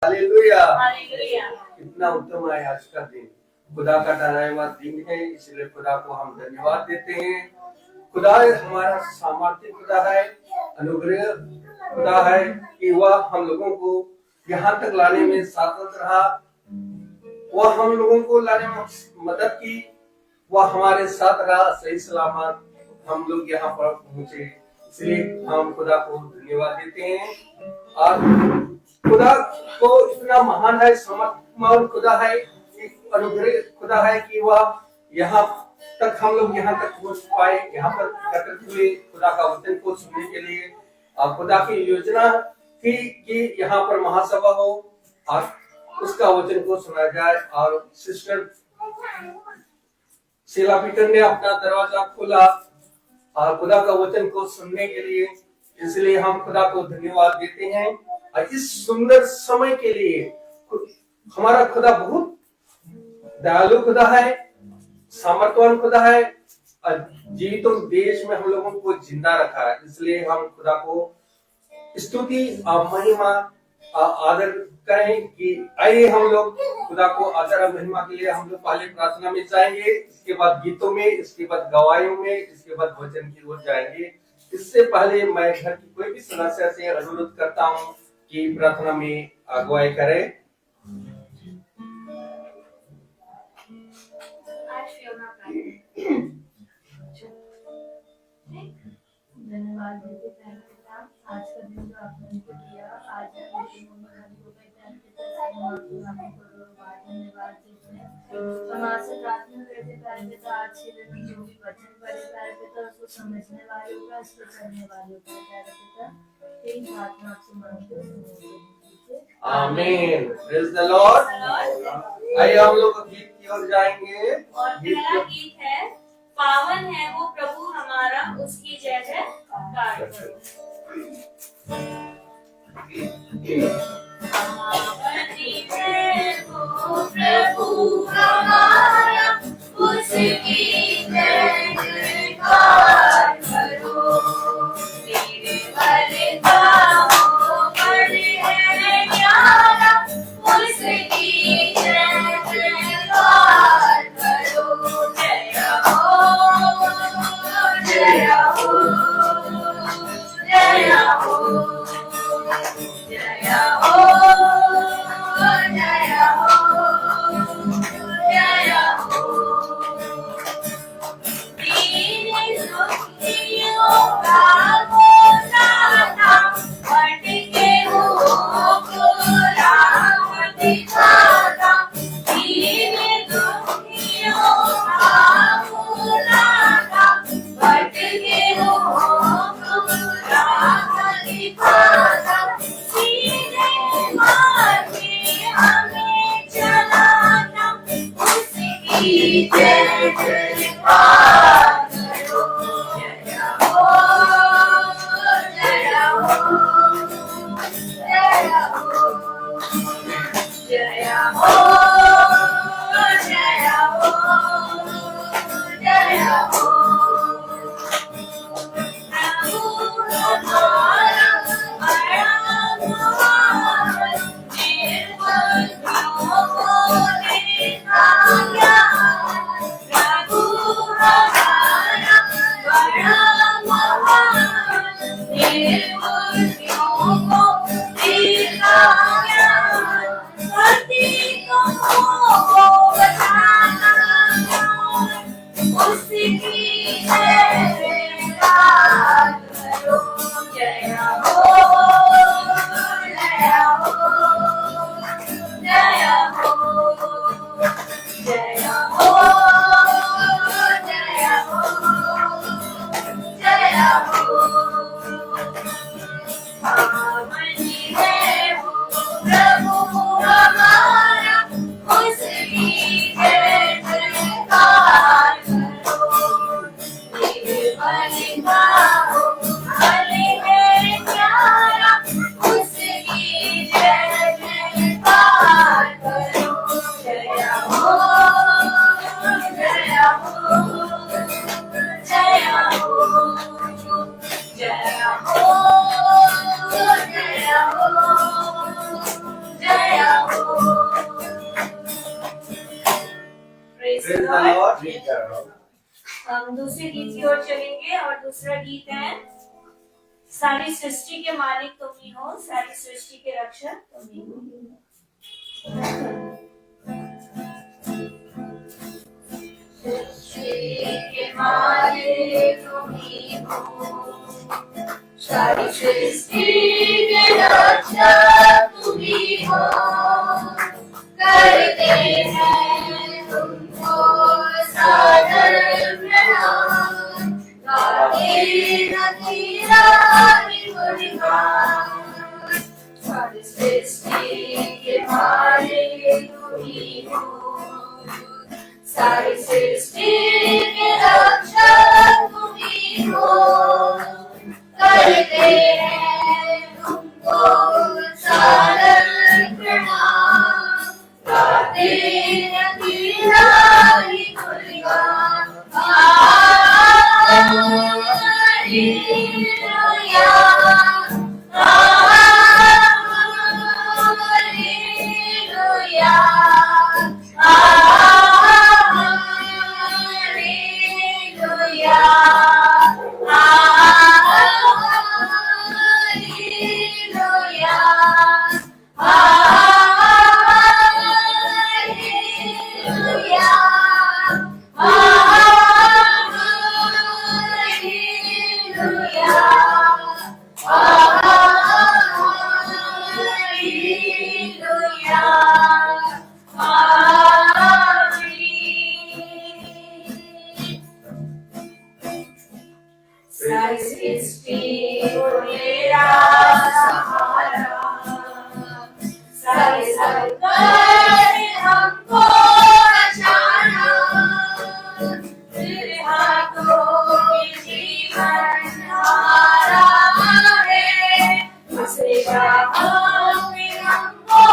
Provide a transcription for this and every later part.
Hallelujah. Hallelujah. कितना उत्तम है आज का दिन। खुदा का ठहराया दिन है, इसलिए खुदा को हम धन्यवाद देते हैं। खुदा हमारा सामर्थ्य खुदा है, अनुग्रह खुदा है कि वह हम लोगों को यहाँ तक लाने में साथ रहा। वह हम लोगों को लाने में मदद की, वह हमारे साथ रहा, सही सलामत हम लोग यहाँ पर पहुंचे। इसलिए हम खुदा को धन्यवाद देते हैं। और खुदा को इतना महान है, समर्थमान खुदा है, अनुग्रह खुदा है कि वह यहाँ तक हम लोग यहाँ तक पहुंच पाए, यहाँ पर एकत्रित हुए खुदा का वचन को सुनने के लिए। और खुदा की योजना थी कि यहाँ पर महासभा हो और उसका वचन को सुना जाए। और सिस्टर शीला पीटर ने अपना दरवाजा खोला और खुदा का वचन को सुनने के लिए, इसलिए हम खुदा को धन्यवाद देते हैं। और इस सुंदर समय के लिए हमारा खुदा बहुत दयालु खुदा है, सामर्थ्यवान खुदा है और जीवितों देश में हम लोगों को जिंदा रखा है। इसलिए हम खुदा को स्तुति और महिमा आदर करें कि आइए हम लोग खुदा को आदर और महिमा के लिए हम लोग पहले प्रार्थना में जाएंगे, इसके बाद गीतों में, इसके बाद गवाहियों में, इसके बाद वचन की ओर जाएंगे। इससे पहले मैं घर की कोई भी सदस्य से अनुरोध करता हूँ कि प्रार्थना में अगुवाई करें। धन्यवाद देते हैं आज का दिन जो आपने हमको दिया। आज धन्यवाद देते हैं। हम आपसे प्रार्थना करते प्यारे पिता, आज के दिन जो भी वचन पढ़े प्यारे पिता, उसको समझने वालों का, उसको करने वालों का प्यारे पिता, तेरी प्रार्थना आपसे मांगते हैं। आमीन। Praise the Lord. आइए हम लोग गीत की ओर जाएंगे। और पहला गीत है, पावन है वो प्रभु हमारा, उसकी जय जयकार करो। पावन है वो प्रभु हमारा, उसकी जय जयकार करो। तेरे बलिदानों पर है न्यारा, उसकी जय जयकार करो। जय हो, जय हो, जय हो, जय हो, जय हो, जय हो। तेरे सुखियों का घोषणा बट के हो राह दिखाता। तेरे दुखियों का घोषणा बट के हो राह दिखाता। सीधे मार्ग में हमें चलाता, उसकी जय जयकार करो। जय हो, जय हो, जय हो, जय हो, जय हो, जय हो। प्रभु हमारा बड़ा महान, निर्बंधों को देखा ज्ञान। प्रभु हमारा बड़ा महान, निर्बंधों को देखा ज्ञान। पति को Praise the Lord. हम दूसरे गीत की ओर चलेंगे और दूसरा गीत है सारी सृष्टि के मालिक तुम ही हो, सारी सृष्टि के रक्षक तुम ही हो। सृष्टि के मालिक तुम ही हो, सारी सृष्टि के रक्षक तुम ही हो, करते हैं तुमको सादर प्रणाम, गाते नगीरा गुणगान। सारी सृष्टि के मालिक तुम ही हो, सारी सृष्टि के रक्षक तुम ही हो, करते हैं तुमको सादर प्रणाम, गाते नगीरा गुणगान। सारी सृष्टि को मेरा सहारा, सारे संकट हमको बचाना, तेरे हाथों में जीवन हमारा है, दूसरे राहों में हमको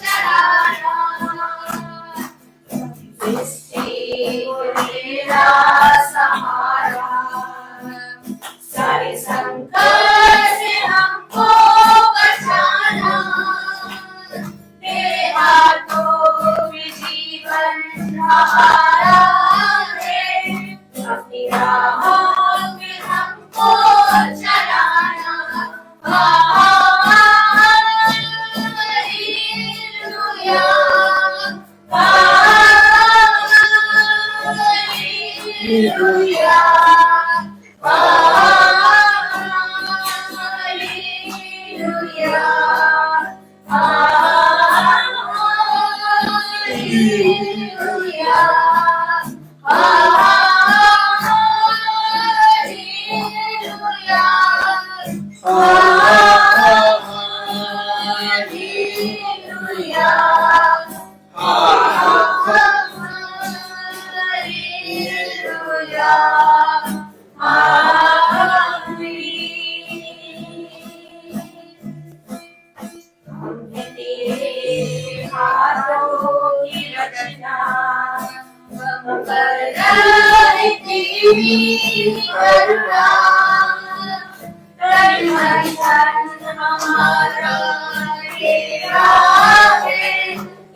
चलाना। सृष्टि को मेरा सहारा, सारे संकट से हमको बचाना, तेरे हाथों में जीवन हमारा है, अपनी राहों में हमको चलाना। हालेलुया, हालेलुया,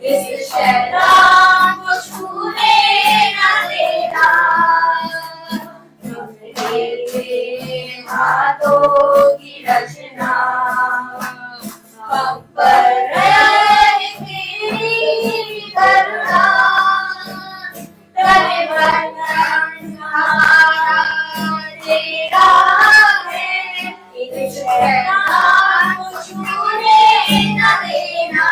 इस शैतान को छूने न देना, तेरे हाथों की रचना हम पर रहे तेरी करुणा, तेरे बंधन हमारा तेरा है, इस शैतान को छूने न देना।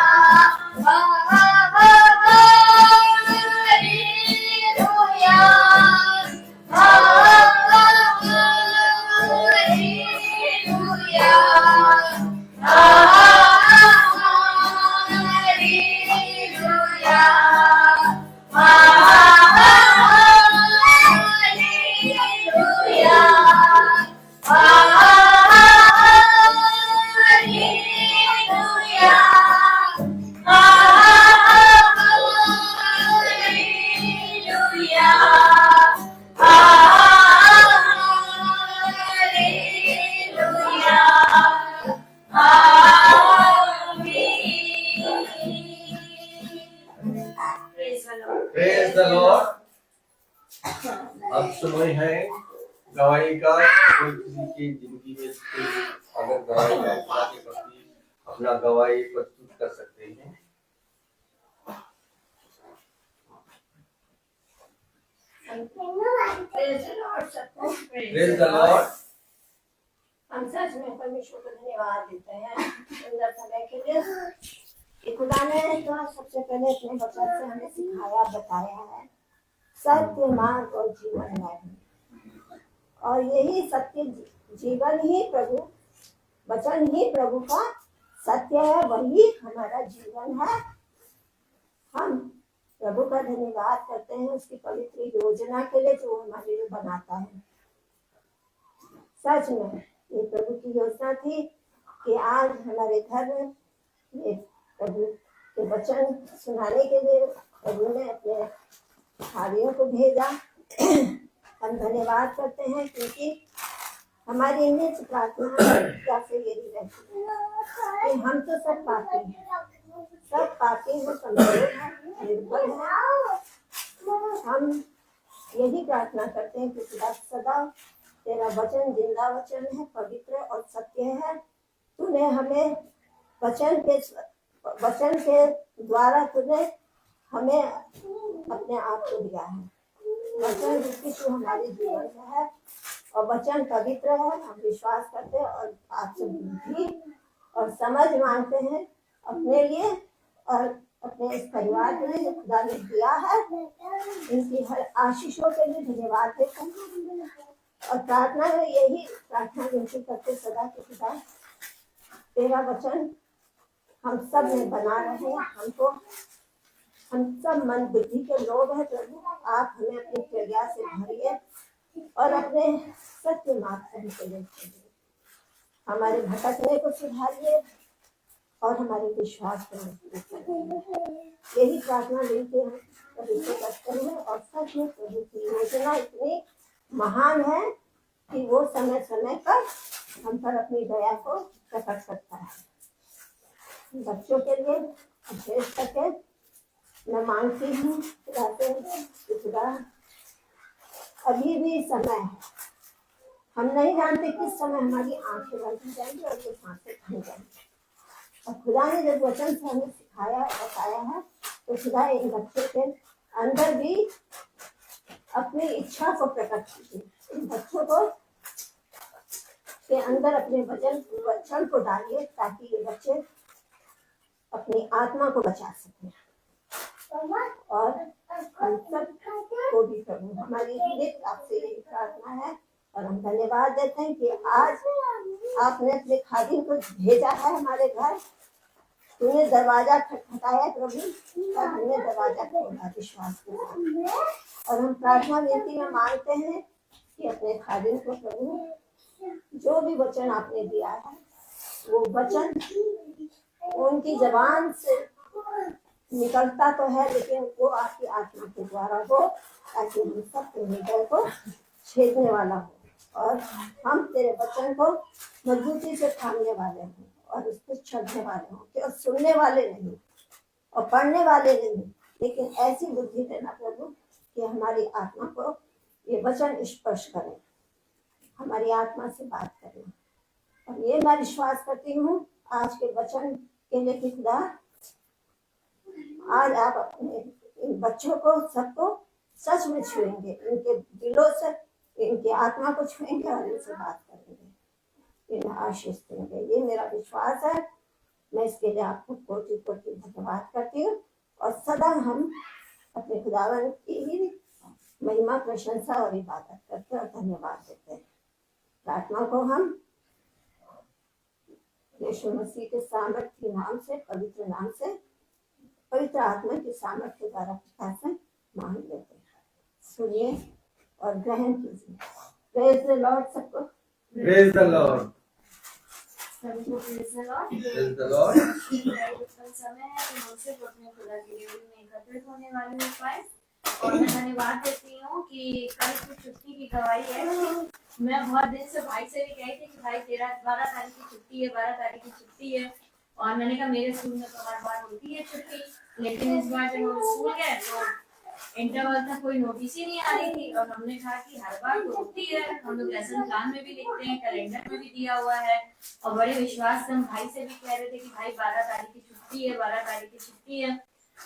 Praise the Lord. अब समय है गवाही का। कोई किसी की जिंदगी में कोई अगर गवाही का खुदा के प्रति अपना गवाही प्रस्तुत कर सकते हैं। Praise the Lord. हम सच में परमेश्वर को धन्यवाद देते हैं सुंदर समय के लिए कि खुदा ने तो सबसे पहले अपने वचन से हमें सिखाया बताया है सत्य मार्ग और जीवन है, और यही सत्य जीवन ही प्रभु वचन ही प्रभु का सत्य है, वही हमारा जीवन है। हम प्रभु का धन्यवाद करते हैं उसकी पवित्र योजना के लिए जो हमारे लिए बनाता है। सच में ये प्रभु की योजना थी कि आज हमारे घर में ये प्रभु के वचन सुनाने के लिए प्रभु ने अपने भाइयों को भेजा। हम धन्यवाद करते हैं क्योंकि हमारी नित्य प्रार्थना कैसे यही रहती है कि हम तो सब पापी हैं, सब पापी हैं, कमजोर हैं, निर्बल हैं। हम यही प्रार्थना करते हैं कि खुदा सदा तेरा वचन जिंदा वचन है, पवित्र और सत्य है। तूने हमें वचन के द्वारा तूने हमें अपने आप को दिया है। वचन जिसकी तू हमारे जीवन में है और वचन पवित्र है। हम विश्वास करते हैं और आपसे बुद्धि और समझ मांगते हैं अपने लिए और अपने इस परिवार के लिए जो खुदा ने दिया है। इनकी हर आशीषों के लिए धन्यवाद देते हैं और प्रार्थना में यही प्रार्थना विनती करते सदा के खुदा तेरा वचन हम सब में बना रहे। हम सब मन बुद्धि के लोग हैं प्रभु, आप हमें अपनी प्रज्ञा से भरिए और अपने सत्य मार्ग पर चले, हमारे भटकने को सुधारिए और हमारे विश्वास को मजबूत करिए। यही प्रार्थना लेके हम प्रभु से करते हैं और सच में प्रभु की योजना इतनी महान है कि वो समय समय पर हम पर अपनी दया को प्रकट करता है। बच्चों के लिए विशेष करके मैं मांगती हूँ खुदा अभी भी समय है, हम नहीं जानते किस समय हमारी आंखें बंद जाएंगी और ये सांसें थम जाएंगी। और खुदा ने जब वचन से हमें सिखाया बताया है तो खुदा इन बच्चों के अंदर भी अपनी इच्छा को प्रकट कीजिए। इन बच्चों को के अंदर अपने वचन को डालिए ताकि ये बच्चे अपनी आत्मा को बचा सकें और हम सब को भी प्रभु हमारी नित्य आपसे यही प्रार्थना है। और हम धन्यवाद देते हैं कि आज आपने अपने खादिम को भेजा है हमारे घर। तूने दरवाजा खटखटाया प्रभु और हमने दरवाजा खोला विश्वास के साथ। और हम प्रार्थना विनती में मांगते हैं कि अपने खादिम को प्रभु जो भी वचन आपने दिया है वो वचन उनकी जबान से निकलता तो है लेकिन वो आपकी आत्मा के द्वारा हो ताकि हम सबके हृदय को छेदने वाला हो और हम तेरे वचन को मजबूती से थामने वाले हों और उसको चढ़ने वाले हों, केवल सुनने वाले नहीं और पढ़ने वाले नहीं, लेकिन ऐसी बुद्धि देना प्रभु कि हमारी आत्मा को ये वचन स्पर्श करें, हमारी आत्मा से बात करें। और ये मैं विश्वास करती हूँ आज के वचन के लिए कि खुदा आज आप अपने इन बच्चों को सबको सच में छुएंगे, इनके दिलों से इनकी आत्मा को छुएंगे और इनसे बात करेंगे, इन्हें आशीष देंगे। ये मेरा विश्वास है। मैं इसके लिए आपको कोटि कोटि धन्यवाद करती हूँ और सदा हम अपने खुदावन की ही महिमा प्रशंसा और इबादत करते और धन्यवाद देते हैं। प्रार्थना को हम यीशु मसीह के सामर्थ्य नाम से, पवित्र नाम से, पवित्र आत्मा के सामर्थ्य द्वारा पिता से मांग लेते हैं। सुनिए और ग्रहण कीजिए। प्रेज द लॉर्ड सबको। Praise the Lord. सबको praise the Lord. Praise the Lord. समय है कि हम सिर्फ अपने खुदा की ड्यूटी में एकत्रित होने वाले हो पाए और मैं धन्यवाद देती हूँ कि कल की छुट्टी की गवाही है। मैं बहुत दिन से भाई से भी कही थी कि भाई 12 तारीख की छुट्टी है, 12 तारीख की छुट्टी है, और मैंने कहा मेरे स्कूल में तो हर बार होती है छुट्टी, लेकिन इस बार जब हम स्कूल गए तो इंटरवल तक कोई नोटिस ही नहीं आ रही थी। और हमने कहा कि हर बार तो होती है, हम लोग लेसन प्लान में भी लिखते हैं, कैलेंडर में भी दिया हुआ है। और बड़े विश्वास से हम भाई से भी कह रहे थे कि भाई 12 तारीख की छुट्टी है, 12 तारीख की छुट्टी है।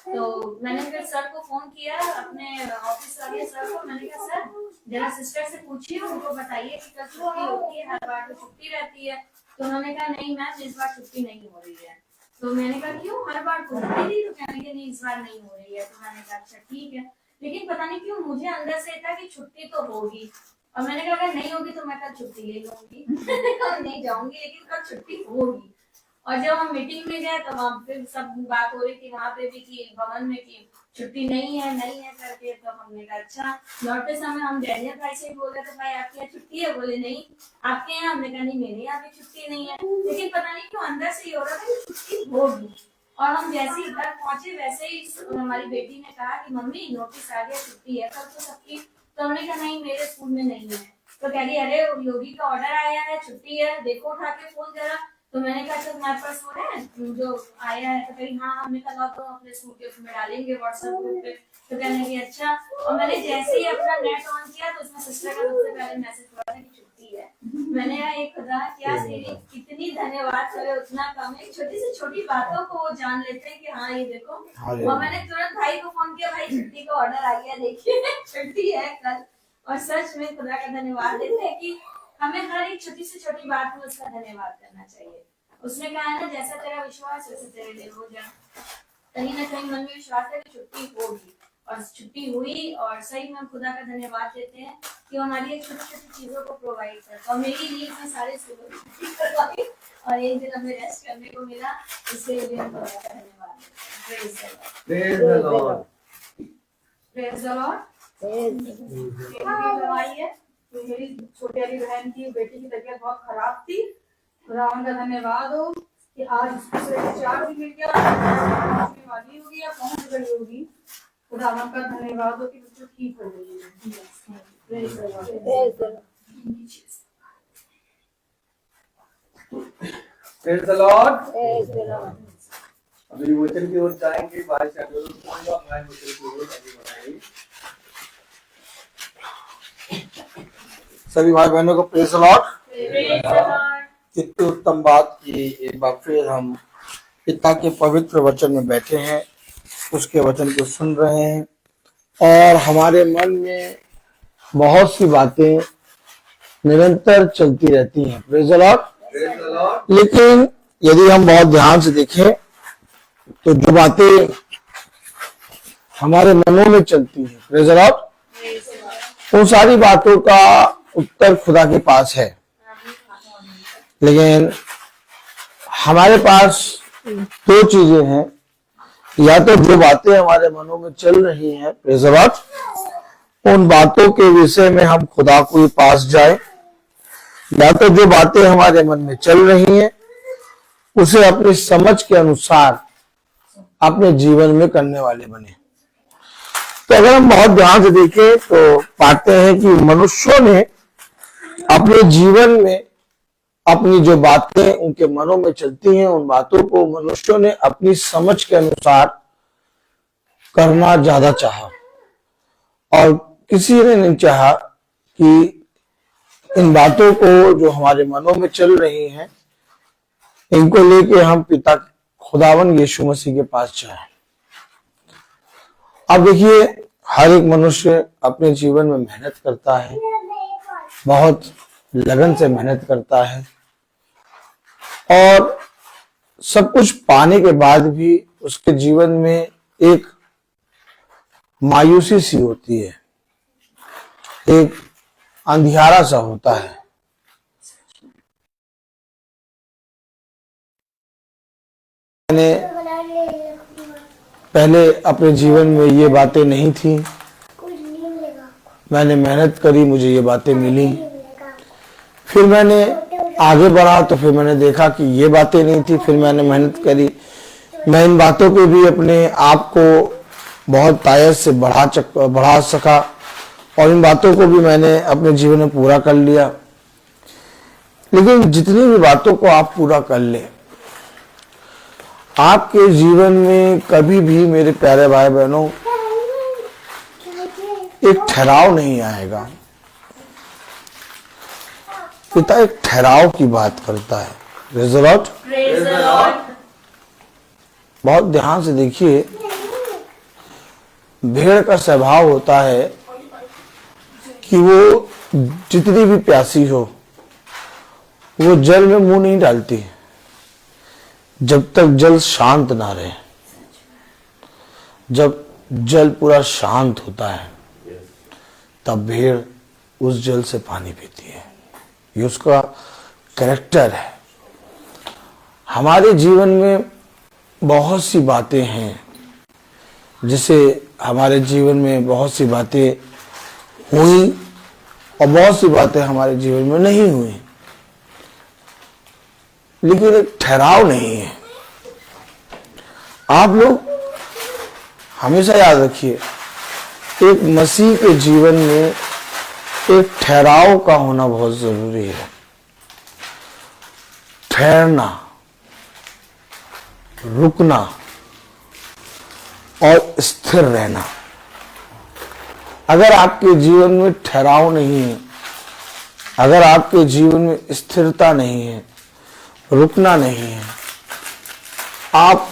तो मैंने फिर सर को फोन किया, अपने ऑफिस वाले सर को। मैंने कहा सर जरा सिस्टर से पूछिए, उनको बताइए कि कल छुट्टी होती है, हर बार तो छुट्टी रहती है। तो उन्होंने कहा नहीं मैम इस बार छुट्टी नहीं हो रही है। तो मैंने कहा क्यों, हर बार तो होती थी। तो कहने के नहीं इस बार नहीं हो रही है। तो मैंने कहा अच्छा ठीक है, लेकिन पता नहीं क्यों मुझे अंदर से था कि छुट्टी तो होगी। और मैंने कहा अगर नहीं होगी तो मैं कल छुट्टी ले लूंगी, नहीं जाऊंगी, लेकिन कल छुट्टी होगी। और जब हम मीटिंग में गए तो वहाँ पे सब बात हो रही थी, वहाँ पे भी कि भवन में की छुट्टी नहीं है करके। तो हमने कहा अच्छा। लौटते समय हम डैनियल भाई से बोल रहे थे भाई आपके यहाँ छुट्टी है? बोले नहीं। आपके यहाँ? हमने कहा नहीं मेरे यहाँ भी छुट्टी नहीं है। लेकिन पता नहीं क्यों अंदर से ये हो रहा था कि छुट्टी होगी। और हम जैसे ही घर पहुंचे वैसे ही हमारी बेटी ने कहा कि मम्मी नोटिस आ गया, छुट्टी है कल तो सबकी। तो हमने कहा नहीं मेरे स्कूल में नहीं है। तो कह रही अरे योगी का ऑर्डर आया है, छुट्टी है, देखो उठा के फोन जरा। तो मैंने कहा तो तुम्हारे पास वो है जो आया है? तो कही हाँ हमने कहा तो अपने स्कूल के उसमें डालेंगे व्हाट्सएप ग्रुप पे। तो कहने लगी अच्छा। और मैंने जैसे ही अपना नेट ऑन किया तो उसमें सिस्टर का सबसे पहले मैसेज पड़ा था कि छुट्टी है। मैंने कहा एक खुदा क्या तेरी कितनी धन्यवाद करे, उतना कम है। छोटी से छोटी बातों को वो जान लेते हैं कि हाँ ये देखो। और मैंने तुरंत भाई को फोन किया, भाई छुट्टी का ऑर्डर आ गया, देखिए छुट्टी है कल। और सच में खुदा का धन्यवाद देते हैं कि हमें हर एक छोटी से छोटी बात में उसका धन्यवाद करना चाहिए। उसने कहा है ना जैसा तेरा विश्वास वैसे तेरे लिए हो जाए। कहीं ना कहीं मन में विश्वास है कि छुट्टी होगी, और छुट्टी हुई। और सही में हम खुदा का धन्यवाद देते हैं कि हमारी एक छोटी छोटी चीजों को प्रोवाइड करता। और मेरी नींद में सारे स्कूलों की छुट्टी करवाई और एक दिन हमें रेस्ट करने को मिला, इसके लिए हम खुदा का धन्यवाद देते हैं। Praise the Lord. Praise the Lord. दवाई है तो मेरी छोटी वाली बहन की बेटी की तबीयत बहुत खराब थी। खुदा का धन्यवाद हो कि आज दूसरे के 4 भी मिल गया, पहुंचने वाली होगी या पहुंच गई होगी। खुदा का धन्यवाद हो कि बिल्कुल ठीक हो गई है। Praise the Lord. Praise the Lord. Praise the Lord. अभी वचन की ओर जाएंगे, भाई से अनुरोध करूंगा भाई वचन की ओर आगे बढ़ाएंगे। सभी भाई बहनों को praise the Lord. Praise the Lord. कितनी उत्तम बात कि एक बार फिर हम पिता के पवित्र वचन में बैठे हैं, उसके वचन को सुन रहे हैं। और हमारे मन में बहुत सी बातें निरंतर चलती रहती हैं। Praise the Lord. लेकिन यदि हम बहुत ध्यान से देखें तो जो बातें हमारे मनों में चलती हैं, प्रेज द लॉर्ड, उन सारी बातों का उत्तर खुदा के पास है। लेकिन हमारे पास 2 चीजें हैं, या तो जो बातें हमारे मनों में चल रही हैं, प्रेज द लॉर्ड, उन बातों के विषय में हम खुदा के पास जाए, या तो जो बातें हमारे मन में चल रही हैं उसे अपनी समझ के अनुसार अपने जीवन में करने वाले बने। तो अगर हम बहुत ध्यान से देखें तो पाते हैं कि मनुष्यों ने अपने जीवन में अपनी जो बातें उनके मनों में चलती हैं, उन बातों को मनुष्यों ने अपनी समझ के अनुसार करना ज्यादा चाहा, और किसी ने नहीं चाहा कि इन बातों को जो हमारे मनों में चल रही हैं, इनको लेके हम पिता खुदावन यीशु मसीह के पास जाएं। अब देखिए, हर एक मनुष्य अपने जीवन में मेहनत करता है, बहुत लगन से मेहनत करता है, और सब कुछ पाने के बाद भी उसके जीवन में एक मायूसी सी होती है, एक अंधियारा सा होता है। मैंने पहले अपने जीवन में ये बातें नहीं थी, मैंने मेहनत करी, मुझे ये बातें मिली। फिर मैंने आगे बढ़ा तो फिर मैंने देखा कि ये बातें नहीं थी, फिर मैंने मेहनत करी, मैं इन बातों पे भी अपने आप को बहुत तायत से बढ़ा सका, और इन बातों को भी मैंने अपने जीवन में पूरा कर लिया। लेकिन जितनी भी बातों को आप पूरा कर ले, आपके जीवन में कभी भी, मेरे प्यारे भाई बहनों, एक ठहराव नहीं आएगा। पिता एक ठहराव की बात करता है। Praise the Lord. बहुत ध्यान से देखिए, भेड़ का स्वभाव होता है कि वो जितनी भी प्यासी हो वो जल में मुंह नहीं डालती जब तक जल शांत ना रहे। जब जल पूरा शांत होता है तब भेड़ उस जल से पानी पीती है। ये उसका कैरेक्टर है। हमारे जीवन में बहुत सी बातें हैं, जिसे हमारे जीवन में बहुत सी बातें हुई और बहुत सी बातें हमारे जीवन में नहीं हुई, लेकिन एक ठहराव नहीं है। आप लोग हमेशा याद रखिए, एक मसीह के जीवन में एक ठहराव का होना बहुत जरूरी है। ठहरना, रुकना और स्थिर रहना। अगर आपके जीवन में ठहराव नहीं है, अगर आपके जीवन में स्थिरता नहीं है, रुकना नहीं है, आप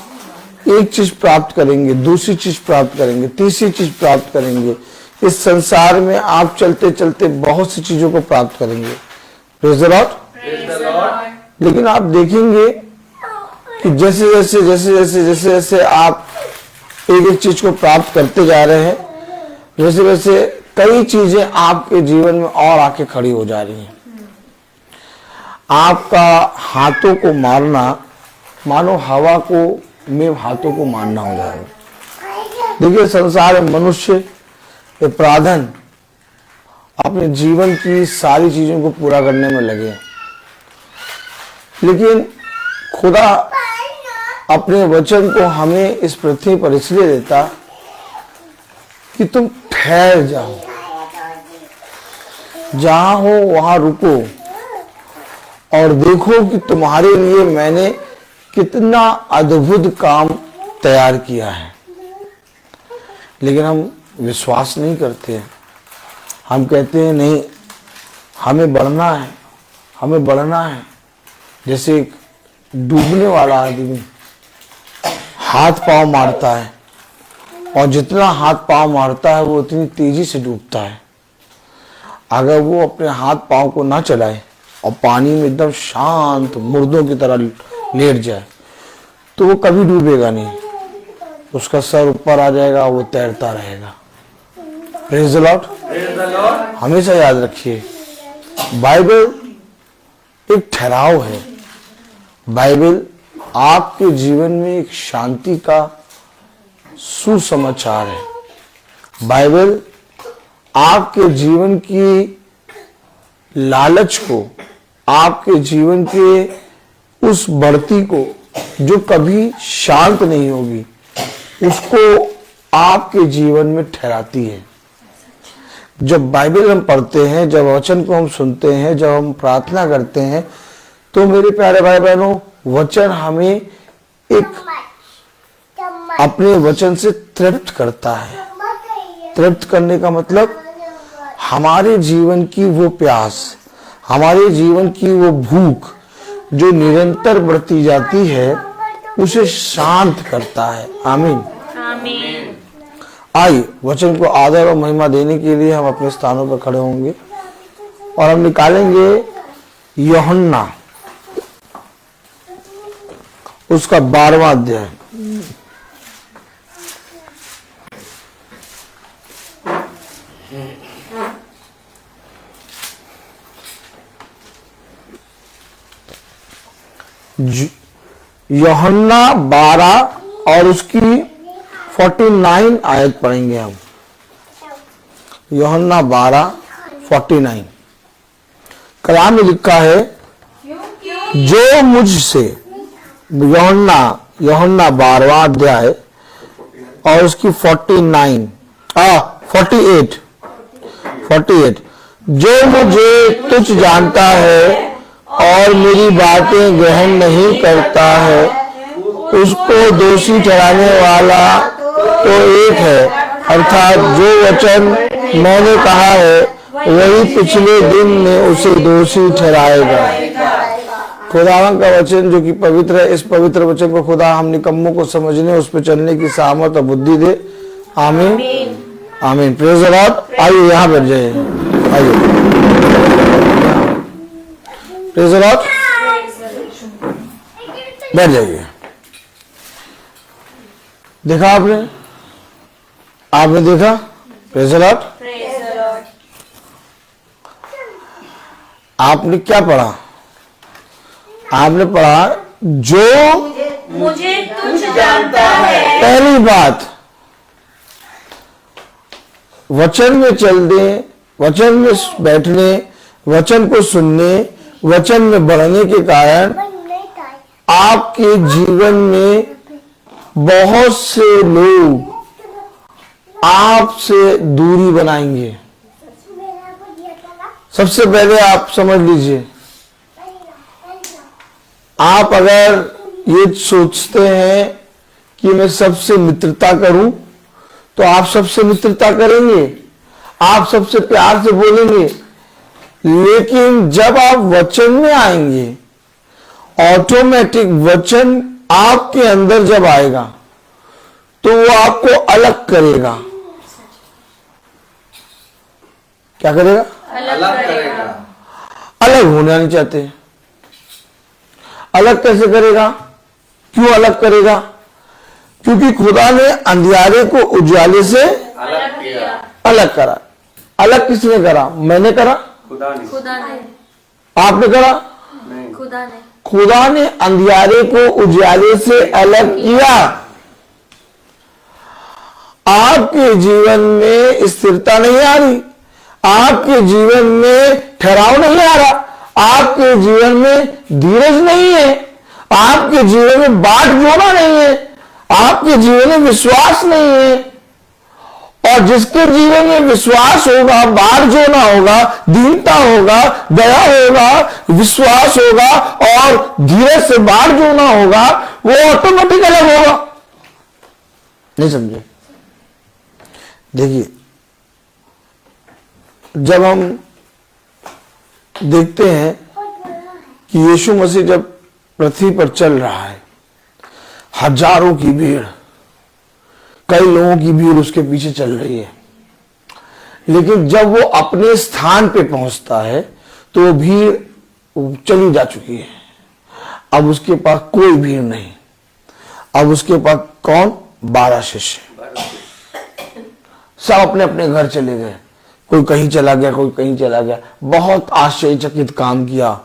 एक चीज प्राप्त करेंगे, दूसरी चीज प्राप्त करेंगे, तीसरी चीज प्राप्त करेंगे। इस संसार में आप चलते चलते बहुत सी चीजों को प्राप्त करेंगे। Praise the Lord. लेकिन आप देखेंगे कि जैसे जैसे जैसे जैसे जैसे जैसे आप एक एक चीज को प्राप्त करते जा रहे हैं, वैसे वैसे कई चीजें आपके जीवन में और आके खड़ी हो जा रही हैं। आपका हाथों को मारना मानो हवा को में हाथों को मारना हो जाएगा। देखिए, संसार में मनुष्य अपराधन अपने जीवन की सारी चीजों को पूरा करने में लगे, लेकिन खुदा अपने वचन को हमें इस पृथ्वी पर इसलिए देता कि तुम ठहर जाओ, जहां हो वहां रुको और देखो कि तुम्हारे लिए मैंने कितना अद्भुत काम तैयार किया है। लेकिन हम विश्वास नहीं करते हैं। हम कहते हैं नहीं, हमें बढ़ना है, हमें बढ़ना है। जैसे एक डूबने वाला आदमी हाथ पांव मारता है, और जितना हाथ पांव मारता है वो उतनी तेजी से डूबता है। अगर वो अपने हाथ पांव को ना चलाए और पानी में एकदम शांत मुर्दों की तरह लेट जाए तो वो कभी डूबेगा नहीं। उसका सर ऊपर आ जाएगा, वो तैरता रहेगा। Praise the Lord. हमेशा याद रखिए, बाइबल एक ठहराव है। बाइबल आपके जीवन में एक शांति का सुसमाचार है। बाइबल आपके जीवन की लालच को, आपके जीवन के उस बढ़ती को जो कभी शांत नहीं होगी, उसको आपके जीवन में ठहराती है। जब बाइबल हम पढ़ते हैं, जब वचन को हम सुनते हैं, जब हम प्रार्थना करते हैं, तो मेरे प्यारे भाई बहनों, वचन हमें एक अपने वचन से तृप्त करता है। तृप्त करने का मतलब हमारे जीवन की वो प्यास, हमारे जीवन की वो भूख जो निरंतर बढ़ती जाती है, उसे शांत करता है। आमीन। आमीन। आइए, वचन को आदर और महिमा देने के लिए हम अपने स्थानों पर खड़े होंगे और हम निकालेंगे यूहन्ना उसका 12वां अध्याय। यूहन्ना 12 और उसकी 49 आयत पढ़ेंगे हम। यूहन्ना 12:49 कलाम में लिखा है, जो मुझसे, यूहन्ना 12वां अध्याय और उसकी 48 जो मुझे तुच्छ जानता है और मेरी बातें ग्रहण नहीं करता है, उसको दोषी ठहराने वाला तो एक है, अर्थात जो वचन मैंने कहा है वही पिछले दिन में उसे दोषी ठहराएगा। खुदावन का वचन जो कि पवित्र है, इस पवित्र वचन को खुदा हम निकम्मों को समझने, उस पर चलने की सामर्थ और बुद्धि दे। आमीन आमीन। Praise the Lord. आइए यहाँ बैठ जाइए, आइए प्रेज द लॉर्ड, बैठ जाइए। देखा आपने, आपने देखा, प्रेज द लॉर्ड। आपने क्या पढ़ा? आपने पढ़ा जो मुझे तुझ जानता है। पहली बात, वचन में चलने, वचन में बैठने, वचन को सुनने, वचन में बढ़ने के कारण आपके जीवन में बहुत से लोग आपसे दूरी बनाएंगे। सबसे पहले आप समझ लीजिए, आप अगर ये सोचते हैं कि मैं सबसे मित्रता करूं, तो आप सबसे मित्रता करेंगे, आप सबसे प्यार से बोलेंगे। लेकिन जब आप वचन में आएंगे, ऑटोमेटिक वचन आपके अंदर जब आएगा तो वो आपको अलग करेगा। क्या करेगा? अलग करेगा। अलग होना नहीं चाहते। अलग कैसे करेगा? क्यों अलग करेगा? क्योंकि खुदा ने अंधियारे को उजाले से अलग किया। अलग करा। अलग किसने करा? मैंने करा? खुदा ने। खुदा ने। आपने करा? नहीं। खुदा ने। खुदा ने अंधियारे को उजाले से अलग किया। आपके जीवन में स्थिरता नहीं आ रही, आपके जीवन में ठहराव नहीं आ रहा, आपके जीवन में धीरज नहीं है, आपके जीवन में बाट जोड़ा नहीं है, आपके जीवन में विश्वास नहीं है। और जिसके जीवन में विश्वास होगा, बाट जोड़ना होगा, दीनता होगा, दया होगा, विश्वास होगा और धीरज से बाट जोड़ना होगा, वो ऑटोमेटिक अलग होगा। नहीं समझे? देखिए, जब हम देखते हैं कि यीशु मसीह जब पृथ्वी पर चल रहा है, हजारों की भीड़, कई लोगों की भीड़ उसके पीछे चल रही है, लेकिन जब वो अपने स्थान पे पहुंचता है तो वो भीड़ चली जा चुकी है। अब उसके पास कोई भीड़ नहीं। अब उसके पास कौन? 12 शिष्य। सब अपने अपने घर चले गए, कोई कहीं चला गया, कोई कहीं चला गया। बहुत आश्चर्यचकित काम किया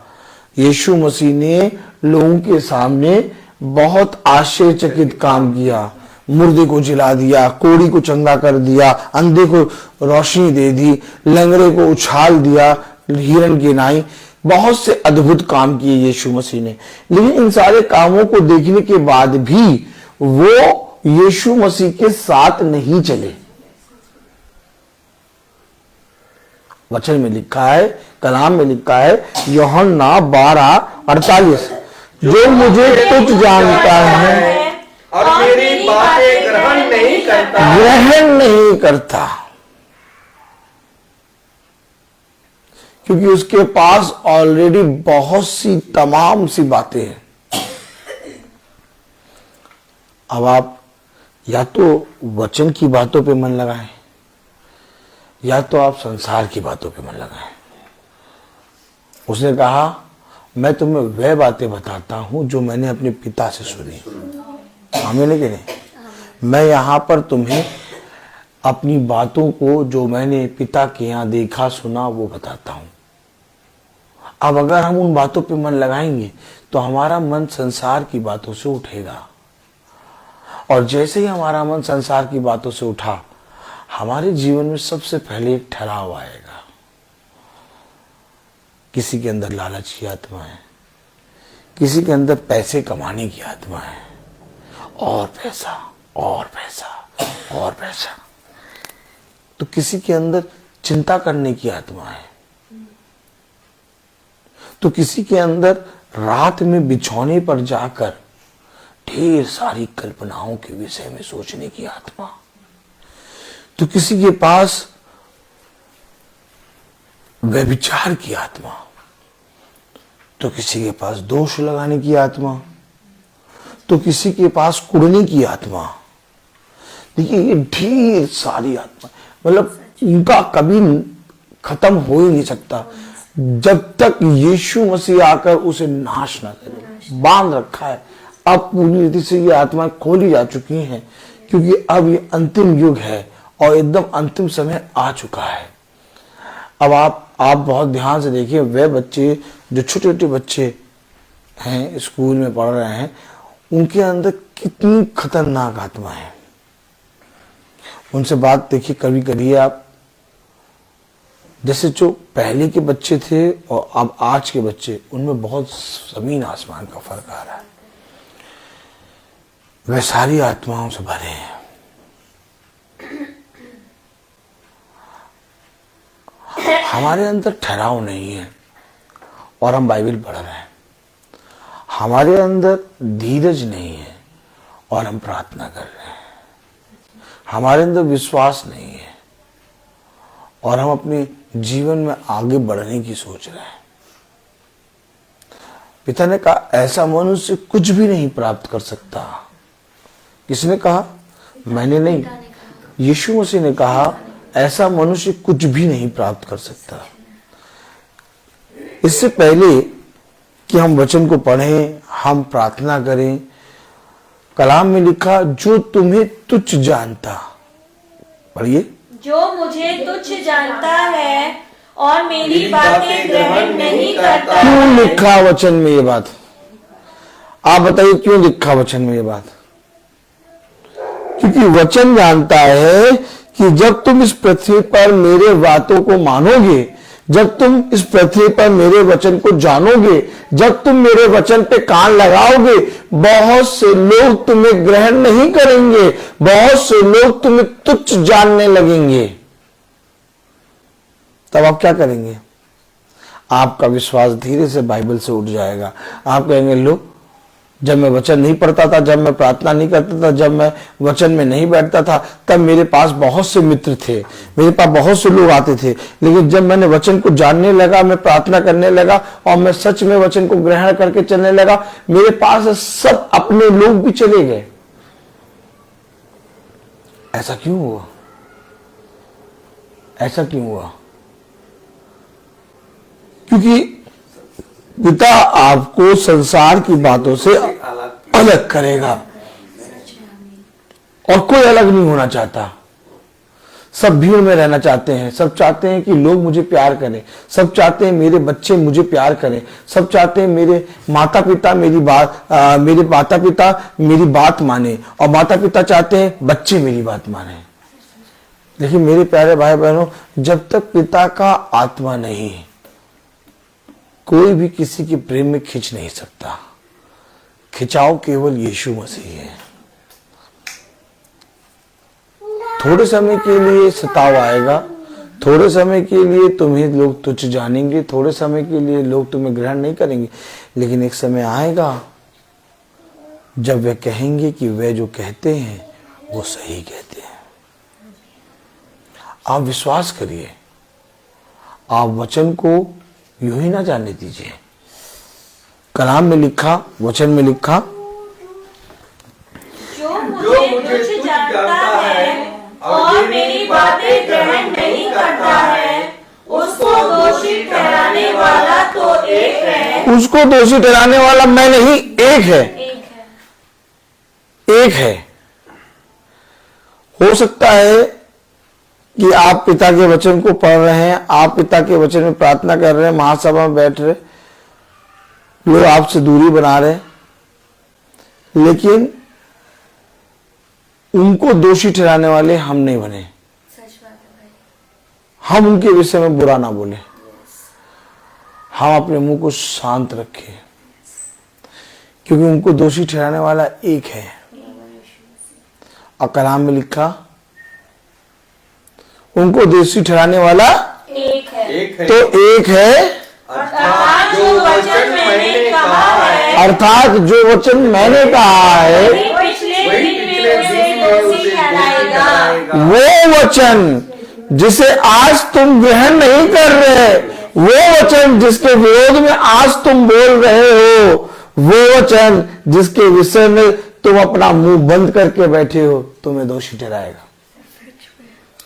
यीशु मसीह ने, लोगों के सामने बहुत आश्चर्यचकित काम किया। मुर्दे को जिला दिया, कोढ़ी को चंगा कर दिया, अंधे को रोशनी दे दी, लंगड़े को उछाल दिया, हिरन की नाई। बहुत से अद्भुत काम किए यीशु मसीह ने। लेकिन इन सारे कामों को देखने के बाद भी वो यीशु मसीह के साथ नहीं चले। वचन में लिखा है, कलाम में लिखा है, यूहन्ना 12:48, जो मुझे तुझ जानता है और मेरी बातें ग्रहण नहीं करता, क्योंकि उसके पास ऑलरेडी बहुत सी तमाम सी बातें हैं। अब आप या तो वचन की बातों पे मन लगाएं, या तो आप संसार की बातों पे मन लगाएं। उसने कहा, मैं तुम्हें वह बातें बताता हूं जो मैंने अपने पिता से सुनी। आमीन कि नहीं? मैं यहां पर तुम्हें अपनी बातों को जो मैंने पिता के यहां देखा सुना वो बताता हूं। अब अगर हम उन बातों पे मन लगाएंगे तो हमारा मन संसार की बातों से उठेगा, और जैसे ही हमारा मन संसार की बातों से उठा, हमारे जीवन में सबसे पहले एक ठहराव आएगा। किसी के अंदर लालच की आत्मा है, किसी के अंदर पैसे कमाने की आत्मा है, और पैसा और पैसा और पैसा। तो किसी के अंदर चिंता करने की आत्मा है, तो किसी के अंदर रात में बिछौने पर जाकर ढेर सारी कल्पनाओं के विषय में सोचने की आत्मा। तो किसी के पास व्यभिचार की आत्मा, तो किसी के पास दोष लगाने की आत्मा, तो किसी के पास कुड़ने की आत्मा। देखिए ये ढेर सारी आत्मा, मतलब इनका कभी खत्म हो ही नहीं सकता जब तक यीशु मसीह आकर उसे नाश ना करे। बांध रखा है। अब पूरी रीति से ये आत्माएं खोली जा चुकी हैं, क्योंकि अब ये अंतिम युग है और एकदम अंतिम समय आ चुका है। अब आप बहुत ध्यान से देखिए, वे बच्चे जो छोटे छोटे बच्चे हैं, स्कूल में पढ़ रहे हैं, उनके अंदर कितनी खतरनाक आत्मा है। उनसे बात देखिए, कभी करिए आप। जैसे जो पहले के बच्चे थे और अब आज के बच्चे, उनमें बहुत जमीन आसमान का फर्क आ रहा है। वे सारी आत्माओं से भरे हैं। हमारे अंदर ठहराव नहीं है और हम बाइबल पढ़ रहे हैं। हमारे अंदर धीरज नहीं है और हम प्रार्थना कर रहे हैं। हमारे अंदर विश्वास नहीं है और हम अपने जीवन में आगे बढ़ने की सोच रहे हैं। पिता ने कहा ऐसा मनुष्य कुछ भी नहीं प्राप्त कर सकता। किसने कहा? मैंने नहीं, यीशु मसीह ने कहा ऐसा मनुष्य कुछ भी नहीं प्राप्त कर सकता। इससे पहले कि हम वचन को पढ़ें, हम प्रार्थना करें, कलाम में लिखा जो तुम्हें तुच्छ जानता, पढ़िए, जो मुझे तुच्छ जानता है और मेरी बातें ग्रहण नहीं करता। क्यों लिखा वचन में ये बात? आप बताइए क्यों लिखा वचन में ये बात? क्योंकि वचन जानता है कि जब तुम इस पृथ्वी पर मेरे बातों को मानोगे, जब तुम इस पृथ्वी पर मेरे वचन को जानोगे, जब तुम मेरे वचन पे कान लगाओगे, बहुत से लोग तुम्हें ग्रहण नहीं करेंगे, बहुत से लोग तुम्हें तुच्छ जानने लगेंगे। तब आप क्या करेंगे? आपका विश्वास धीरे से बाइबल से उठ जाएगा। आप कहेंगे लो, जब मैं वचन नहीं पढ़ता था, जब मैं प्रार्थना नहीं करता था, जब मैं वचन में नहीं बैठता था, तब मेरे पास बहुत से मित्र थे, मेरे पास बहुत से लोग आते थे। लेकिन जब मैंने वचन को जानने लगा, मैं प्रार्थना करने लगा और मैं सच में वचन को ग्रहण करके चलने लगा, मेरे पास सब अपने लोग भी चले गए। ऐसा क्यों हुआ? ऐसा क्यों हुआ? क्योंकि पिता आपको संसार की बातों से अलग करेगा और कोई अलग नहीं होना चाहता। सब भीड़ में रहना चाहते हैं, सब चाहते हैं कि लोग मुझे प्यार करें, सब चाहते हैं मेरे बच्चे मुझे प्यार करें, सब चाहते हैं मेरे माता पिता मेरी बात माने और माता पिता चाहते हैं बच्चे मेरी बात माने। लेकिन मेरे प्यारे भाई बहनों, जब तक पिता का आत्मा नहीं, कोई भी किसी के प्रेम में खिंच नहीं सकता। खिंचाव केवल यीशु मसीह है। थोड़े समय के लिए सताव आएगा, थोड़े समय के लिए तुम्हें लोग तुच्छ जानेंगे, थोड़े समय के लिए लोग तुम्हें ग्रहण नहीं करेंगे, लेकिन एक समय आएगा जब वे कहेंगे कि वे जो कहते हैं वो सही कहते हैं। आप विश्वास करिए, आप वचन को यूं ही ना जाने दीजिए। कलाम में लिखा, वचन में लिखा, जो मुझे तुच्छ जानता है और मेरी बातें ग्रहण नहीं करता है, उसको दोषी ठहराने वाला तो एक है। उसको दोषी ठहराने वाला मैं नहीं, एक है। एक है। हो सकता है कि आप पिता के वचन को पढ़ रहे हैं, आप पिता के वचन में प्रार्थना कर रहे हैं, महासभा में बैठ रहे, लोग आपसे दूरी बना रहे, लेकिन उनको दोषी ठहराने वाले हम नहीं बने। सच बात है भाई। हम उनके विषय में बुरा ना बोले, हम अपने मुंह को शांत रखें, क्योंकि उनको दोषी ठहराने वाला एक है। और कलाम में लिखा, उनको दोषी ठहराने वाला एक है। तो एक है, अर्थात जो वचन मैंने कहा है, अर्थात जो वचन मैंने कहा है, पिछले दिन में उसे दोषी ठहराएगा। वो वचन जिसे आज तुम ग्रहण नहीं कर रहे, वो वचन जिसके विरोध में आज तुम बोल रहे हो, वो वचन जिसके विषय में तुम अपना मुंह बंद करके बैठे हो, तुम्हें दोषी ठहराएगा।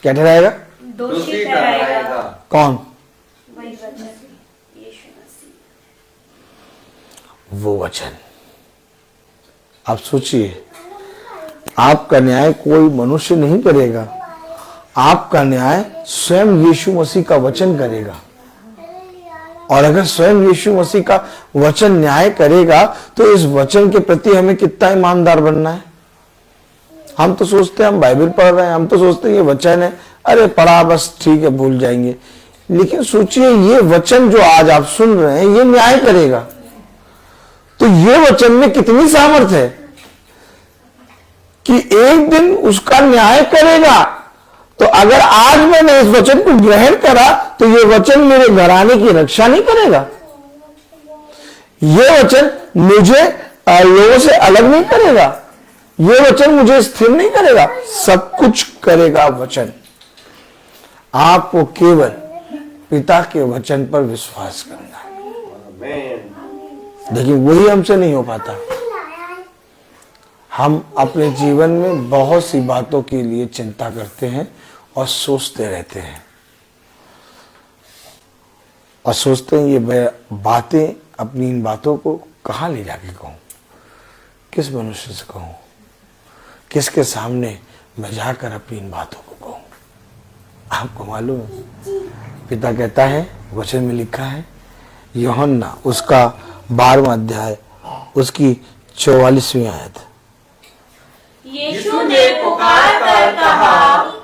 क्या ठहराएगा? दोषी ठहराएगा। कौन? वही वचन, यीशु मसीह। वो वचन। आप सोचिए, आपका न्याय कोई मनुष्य नहीं करेगा, आपका न्याय स्वयं यीशु मसीह का वचन करेगा। और अगर स्वयं यीशु मसीह का वचन न्याय करेगा तो इस वचन के प्रति हमें कितना ईमानदार बनना है। हम तो सोचते हैं हम बाइबल पढ़ रहे हैं, हम तो सोचते हैं ये वचन है, अरे पढ़ा बस ठीक है, भूल जाएंगे। लेकिन सोचिए, ये वचन जो आज आप सुन रहे हैं ये न्याय करेगा, तो ये वचन में कितनी सामर्थ्य है कि एक दिन उसका न्याय करेगा। तो अगर आज मैंने इस वचन को ग्रहण करा तो ये वचन मेरे घराने की रक्षा नहीं करेगा, ये वचन मुझे लोगों से अलग नहीं करेगा, ये वचन मुझे स्थिर नहीं करेगा, सब कुछ करेगा वचन। आपको केवल पिता के वचन पर विश्वास करना है, लेकिन वही हमसे नहीं हो पाता। हम अपने जीवन में बहुत सी बातों के लिए चिंता करते हैं और सोचते रहते हैं, और सोचते हैं ये बातें, अपनी इन बातों को कहाँ ले जाके कहूँ, किस मनुष्य से कहूँ, किसके सामने मैं जाकर अपनी इन बातों को कहूँ। आपको मालूम है, पिता कहता है, वचन में लिखा है, यूहन्ना उसका 12वां अध्याय उसकी 44वीं आयत, यीशु ने पुकार कर कहा,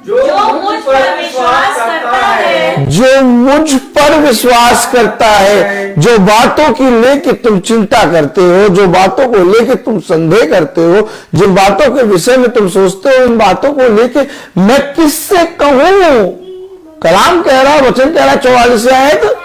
जो मुझ पर विश्वास करता है, जो मुझ पर विश्वास करता है, जो बातों की लेके तुम चिंता करते हो, जो बातों को लेके तुम संदेह करते हो, जिन बातों के विषय में तुम सोचते हो, उन बातों को लेके मैं किससे कहूं। कलाम कह रहा, वचन कह रहा, 44 आयत,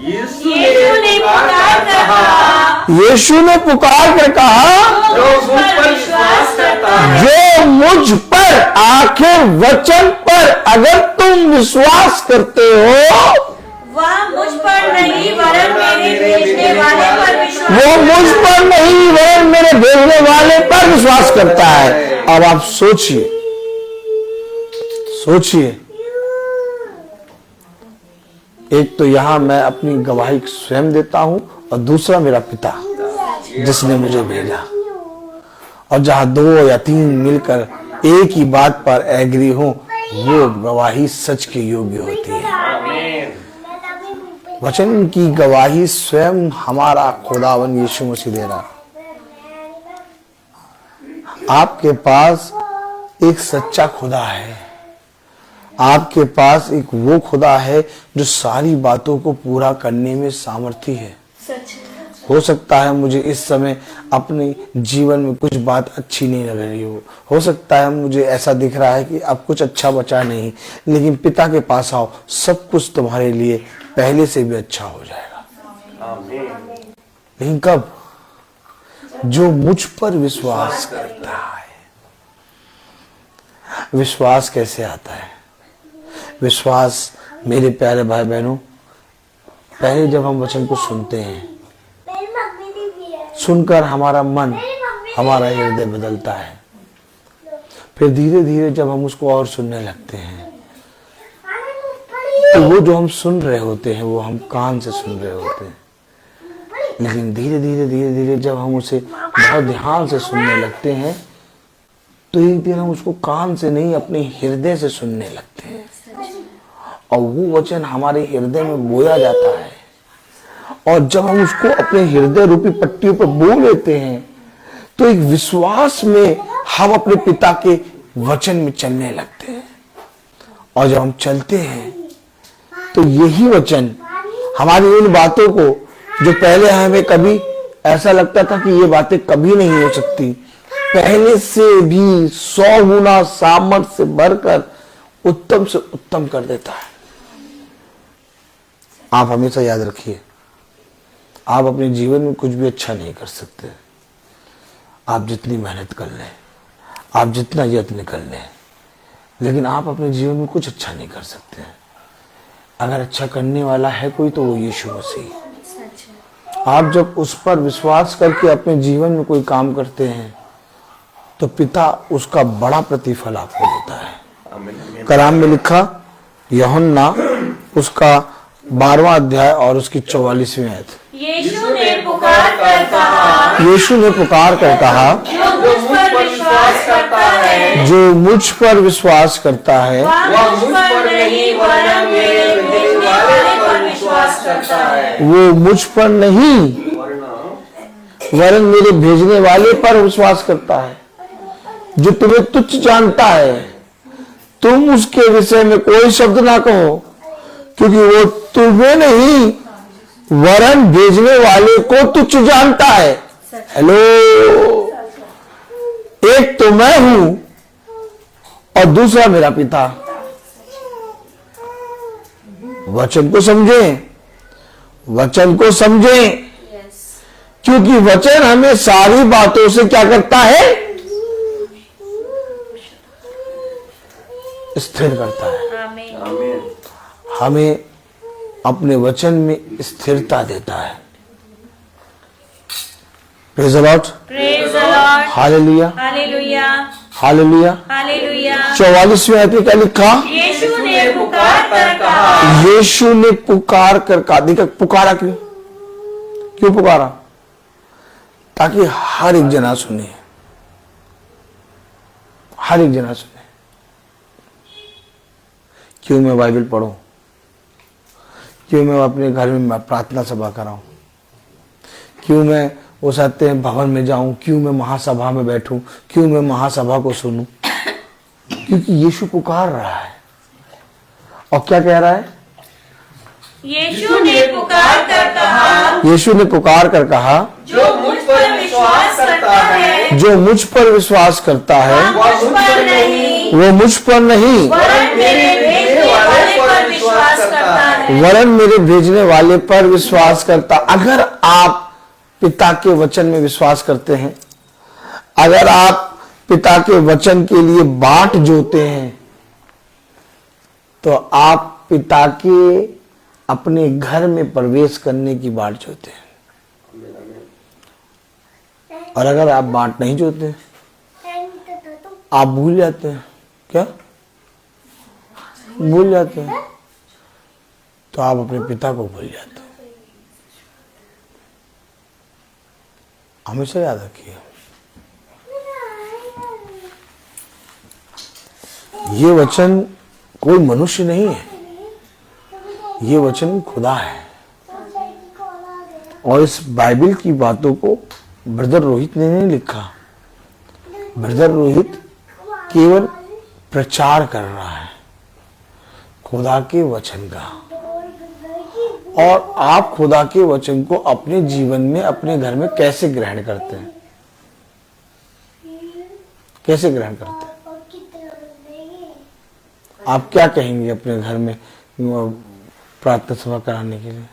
यीशु ने पुकार कर कहा, यीशु ने पुकार कर कहा, जो मुझ पर विश्वास करता है, जो मुझ पर, आखिर वचन पर अगर तुम विश्वास करते हो, वह मुझ पर नहीं वरन मेरे भेजने वाले पर विश्वास, वो मुझ पर नहीं वरन मेरे भेजने वाले पर विश्वास करता है। अब आप सोचिए, सोचिए, एक तो यहां मैं अपनी गवाही स्वयं देता हूं, और दूसरा मेरा पिता जिसने मुझे भेजा। और जहां 2 या 3 मिलकर एक ही बात पर एग्री हो, वो गवाही सच के योग्य होती है। वचन की गवाही स्वयं हमारा खुदावन यीशु मसीह दे रहा। आपके पास एक सच्चा खुदा है, आपके पास एक वो खुदा है जो सारी बातों को पूरा करने में सामर्थी है। हो सकता है मुझे इस समय अपने जीवन में कुछ बात अच्छी नहीं लग रही हो सकता है मुझे ऐसा दिख रहा है कि अब कुछ अच्छा बचा नहीं, लेकिन पिता के पास आओ, सब कुछ तुम्हारे लिए पहले से भी अच्छा हो जाएगा। लेकिन कब? जो मुझ पर विश्वास करता है। विश्वास कैसे आता है? विश्वास मेरे प्यारे भाई बहनों, पहले जब हम वचन को सुनते हैं, सुनकर हमारा मन, हमारा हृदय बदलता है। फिर धीरे धीरे जब हम उसको और सुनने लगते हैं, तो वो जो हम सुन रहे होते हैं वो हम कान से सुन रहे होते हैं, लेकिन धीरे धीरे जब हम उसे बहुत ध्यान से सुनने लगते हैं, तो एक दिन हम उसको कान से नहीं अपने हृदय से सुनने लगते हैं, और वो वचन हमारे हृदय में बोया जाता है। और जब हम उसको अपने हृदय रूपी पट्टियों पर बो लेते हैं, तो एक विश्वास में हम अपने पिता के वचन में चलने लगते हैं। और जब हम चलते हैं, तो यही वचन हमारी उन बातों को, जो पहले हमें कभी ऐसा लगता था कि ये बातें कभी नहीं हो सकती, पहले से भी 100 गुना सामर्थ्य से भरकर उत्तम से उत्तम कर देता है। आप हमेशा याद रखिए, आप अपने जीवन में कुछ भी अच्छा नहीं कर सकते। आप जितनी मेहनत कर लें, आप जितना यत्न कर लें, लेकिन आप अपने जीवन में कुछ अच्छा नहीं कर सकते हैं। अगर अच्छा करने वाला है कोई तो वो यीशु मसीह। सच है। आप जब उस पर विश्वास करके अपने जीवन में कोई काम करते हैं तो पिता उसका बड़ा प्रतिफल आपको देता है। कलाम में लिखा यूहन्ना उसका 12वां अध्याय और उसकी 44वीं आयत। यीशु ने पुकार कर कहा, यीशु ने पुकार कर कहा, जो मुझ पर विश्वास करता है, जो मुझ पर विश्वास करता है वह मुझ पर नहीं वरन मेरे भेजने वाले पर विश्वास करता है। वो मुझ पर नहीं वरन मेरे भेजने वाले पर विश्वास करता है। जो तुम्हें तुच्छ जानता है तुम उसके विषय में कोई शब्द ना कहो, क्योंकि वो तुम्हें नहीं वरन भेजने वाले को तुच्छ जानता है। हेलो, एक तो मैं हूं और दूसरा मेरा पिता। वचन को समझें, वचन को समझें, क्योंकि वचन हमें सारी बातों से क्या करता है? स्थिर करता है। आमीन। हमें अपने वचन में स्थिरता देता है। Praise the Lord, praise the Lord, hallelujah, hallelujah, hallelujah. Hallelujah. 44वीं आयत में क्या लिखा? यीशु ने पुकार कर कहा, यीशु ने पुकार कर कहा। देखा पुकारा क्यों? क्यों पुकारा? ताकि हर एक जना सुने, हर एक जना सुने। क्यों मैं बाइबल पढूं? क्यों मैं अपने घर में प्रार्थना सभा कराऊं? क्यों मैं वो सत्य भवन में जाऊं? क्यों मैं महासभा में बैठूं? क्यों मैं महासभा को सुनूं? क्योंकि यीशु पुकार रहा है। और क्या कह रहा है? यीशु ने पुकार कर कहा, यीशु ने पुकार कर कहा, जो मुझ पर विश्वास करता है, जो मुझ पर विश्वास करता है वह मुझ पर नहीं वो मुझ पर नहीं वरन मेरे भेजने वाले पर विश्वास करता है। वरन मेरे भेजने वाले पर विश्वास करता। अगर आप पिता के वचन में विश्वास करते हैं, अगर आप पिता के वचन के लिए बाट जोते हैं, तो आप पिता के अपने घर में प्रवेश करने की बाट जोते हैं। और अगर आप बाट नहीं जोते, आप भूल जाते हैं। क्या भूल जाते हैं? तो आप अपने पिता को भूल जाते हैं। हमेशा याद रखिए, ये वचन कोई मनुष्य नहीं है, ये वचन खुदा है। और इस बाइबल की बातों को ब्रदर रोहित ने नहीं लिखा। ब्रदर रोहित केवल प्रचार कर रहा है खुदा के वचन का। और आप खुदा के वचन को अपने जीवन में, अपने घर में कैसे ग्रहण करते हैं? कैसे ग्रहण करते हैं? आप क्या कहेंगे अपने घर में प्रार्थना सभा कराने के लिए?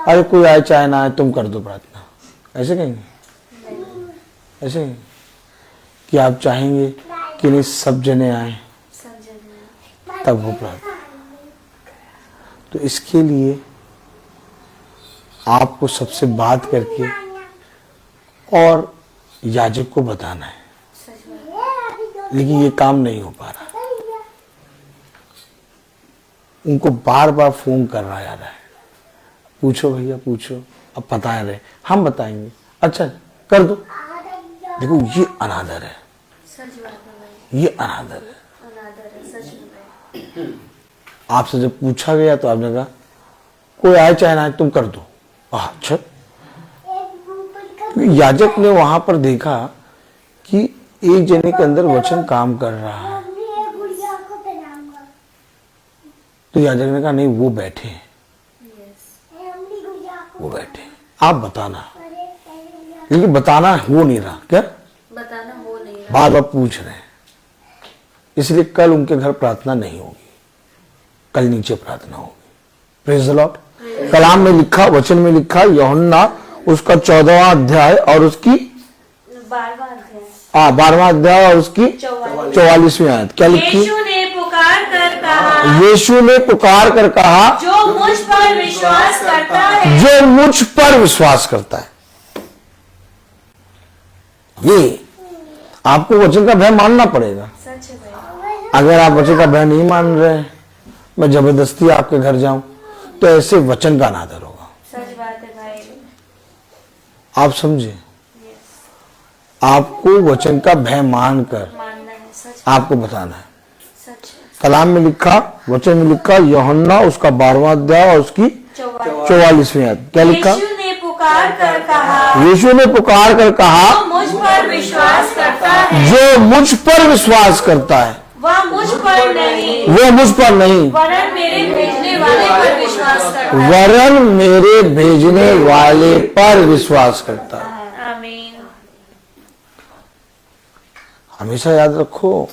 अरे कोई आए चाहे ना आए, तुम कर दो प्रार्थना, ऐसे कहेंगे? ऐसे कहेंगे कि आप चाहेंगे कि नहीं सब जने आए तब वो प्रार्थना। तो इसके लिए आपको सबसे बात करके और याजक को बताना है, लेकिन ये काम नहीं हो पा रहा। उनको बार बार फोन करना जा रहा है, पूछो भैया पूछो, अब बता रहे, हम बताएंगे, अच्छा कर दो। देखो ये अनादर है, ये अनादर है। आपसे जब पूछा गया तो आपने कहा कोई आए चाहे ना आए तुम कर दो। अच्छा, याजक ने वहां पर देखा कि एक जने के अंदर वचन काम कर रहा है, तो याजक ने कहा नहीं वो बैठे, वो बैठे, आप बताना। लेकिन बताना हो नहीं रहा। क्या बताना हो नहीं रहा? बार बार पूछ रहे हैं, इसलिए कल उनके घर प्रार्थना नहीं होगी, कल नीचे प्रार्थना होगी। Praise the Lord. कलाम में लिखा, वचन में लिखा, यूहन्ना उसका 14वां अध्याय और उसकी 12वां अध्याय और उसकी 44वीं आयत क्या लिखी? यीशु ने पुकार कर कहा, यीशु ने पुकार कर कहा, जो मुझ पर विश्वास करता है, जो मुझ पर विश्वास करता है। ये आपको वचन का भय मानना पड़ेगा। सच है भाई। अगर आप वचन का भय नहीं मान रहे हैं, मैं जबरदस्ती आपके घर जाऊं तो ऐसे वचन का अनादर होगा। सच बात है भाई। आप समझे? आपको वचन का भय मानकर मानना है, सच आपको बताना है। सच है। कलाम में लिखा, वचन में लिखा, यूहन्ना उसका 12वां अध्याय और उसकी 44वीं आयत क्या लिखा? यीशु ने पुकार कर कहा, यीशु ने पुकार कर कहा, जो मुझ पर विश्वास करता है, जो मुझ पर विश्वास करता है वह मुझ पर नहीं, वो मुझ पर नहीं वरन मेरे भेजने वाले पर विश्वास करता है। वरन मेरे भेजने वाले पर विश्वास करता है। आमीन। हमेशा याद रखो,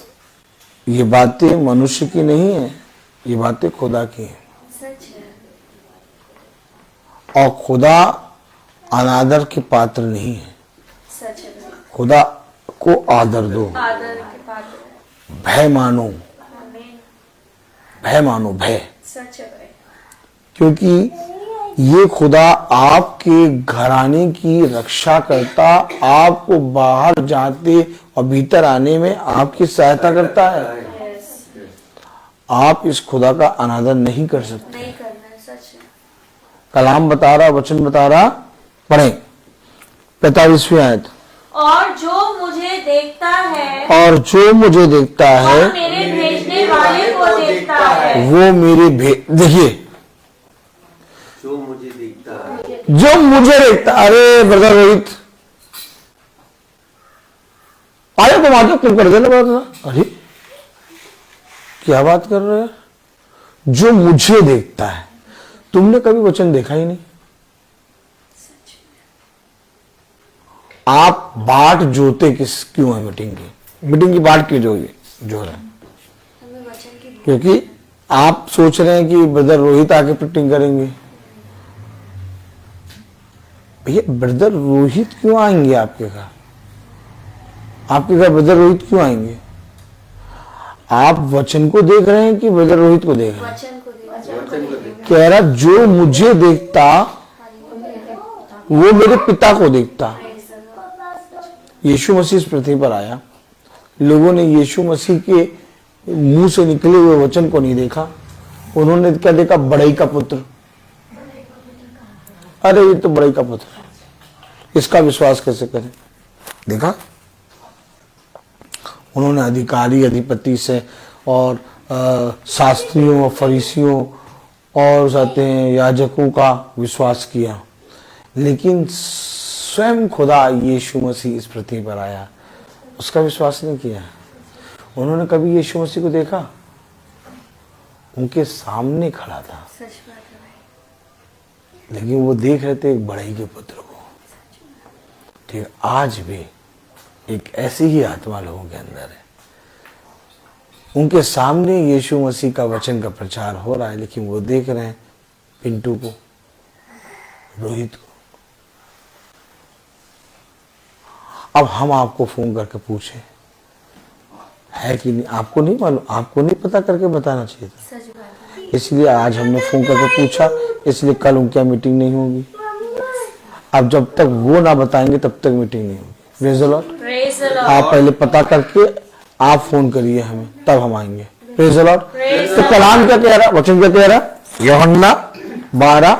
ये बातें मनुष्य की नहीं है, ये बातें खुदा की है। सच है। और खुदा अनादर के पात्र नहीं है। सच है। खुदा को आदर दो, आदर के पात्र। भय मानो, आमीन। भय मानो, भय। सच है भाई। क्योंकि ये खुदा आपके घराने की रक्षा करता, आपको बाहर जाते और भीतर आने में आपकी सहायता करता है। यस। आप इस खुदा का अनादर नहीं कर सकते। नहीं करना है, सच है। कलाम बता रहा, वचन बता रहा, पढ़े 45वीं आयत। और जो मुझे देखता है, और जो मुझे देखता है वह मेरे भेजने वाले को देखता है। वो मेरे देखिए, जो मुझे देखता है, जो मुझे देखता, अरे ब्रदर रोहित आया तुम आजा, क्यों कर देना बात? अरे क्या बात कर रहे हो? जो मुझे देखता है, तुमने कभी वचन देखा ही नहीं। आप बाट जोते किस क्यों है? मीटिंग की बाट क्यों जो रहे हैं? हमें वचन की क्योंकि आप सोच रहे हैं कि ब्रदर रोहित आके मीटिंग करेंगे। भैया ब्रदर रोहित क्यों आएंगे आपके घर? आपके घर ब्रदर रोहित क्यों आएंगे? आप वचन को देख रहे हैं कि ब्रदर रोहित को देख रहे हैं? वचन को देखा। वचन को देख। कह रहा जो मुझे देखता वो मेरे पिता को देखता। यीशु मसीह इस पृथ्वी पर आया, लोगों ने यीशु मसीह के मुंह से निकले हुए वचन को नहीं देखा। उन्होंने क्या देखा? बड़ई का पुत्र। अरे ये तो बड़ई का पुत्र है, इसका विश्वास कैसे करें? देखा, उन्होंने अधिकारी अधिपति से और शास्त्रियों और फरीसियों और जाते हैं याजकों का विश्वास किया, लेकिन स्वयं खुदा यीशु मसीह इस पृथ्वी पर आया, उसका विश्वास नहीं किया। उन्होंने कभी यीशु मसीह को देखा? उनके सामने खड़ा था, सच बात है भाई। लेकिन वो देख रहे थे एक बड़ई के पुत्र को। ठीक, आज भी एक ऐसी ही आत्मा लोगों के अंदर है। उनके सामने यीशु मसीह का वचन का प्रचार हो रहा है, लेकिन वो देख रहे हैं पिंटू को, रोहित को। अब हम आपको फोन करके पूछे है कि नहीं, आपको नहीं मालूम, आपको नहीं पता करके बताना चाहिए था। सच बात है। इसलिए आज हमने फोन करके पूछा, इसलिए कल उनकी मीटिंग नहीं होगी। अब जब तक वो ना बताएंगे तब तक मीटिंग नहीं होगी। Praise the Lord. Praise the Lord. आप पहले पता करके आप फोन करिए हमें, तब हम आएंगे। Praise the Lord. प्रेज़ तो कलाम क्या कह रहा, वचन क्या कह रहा? यूहन्ना 12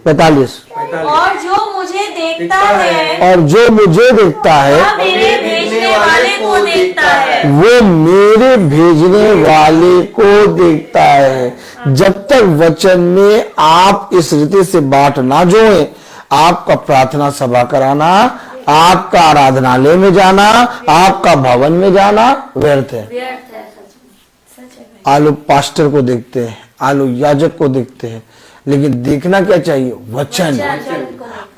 45। और जो मुझे देखता है, और जो मुझे देखता है वह मेरे भेजने वाले को देखता है। वो मेरे भेजने वाले को देखता है। जब तक वचन में आप इस रीति से बाट ना जोड़े, आपका प्रार्थना सभा कराना, आपका आराधनालय में जाना, आपका भवन में जाना व्यर्थ है। व्यर्थ है। सच है भाई। आलो पास्टर को देखते हैं, आलो याजक को देखते हैं, लेकिन देखना क्या चाहिए? वचन।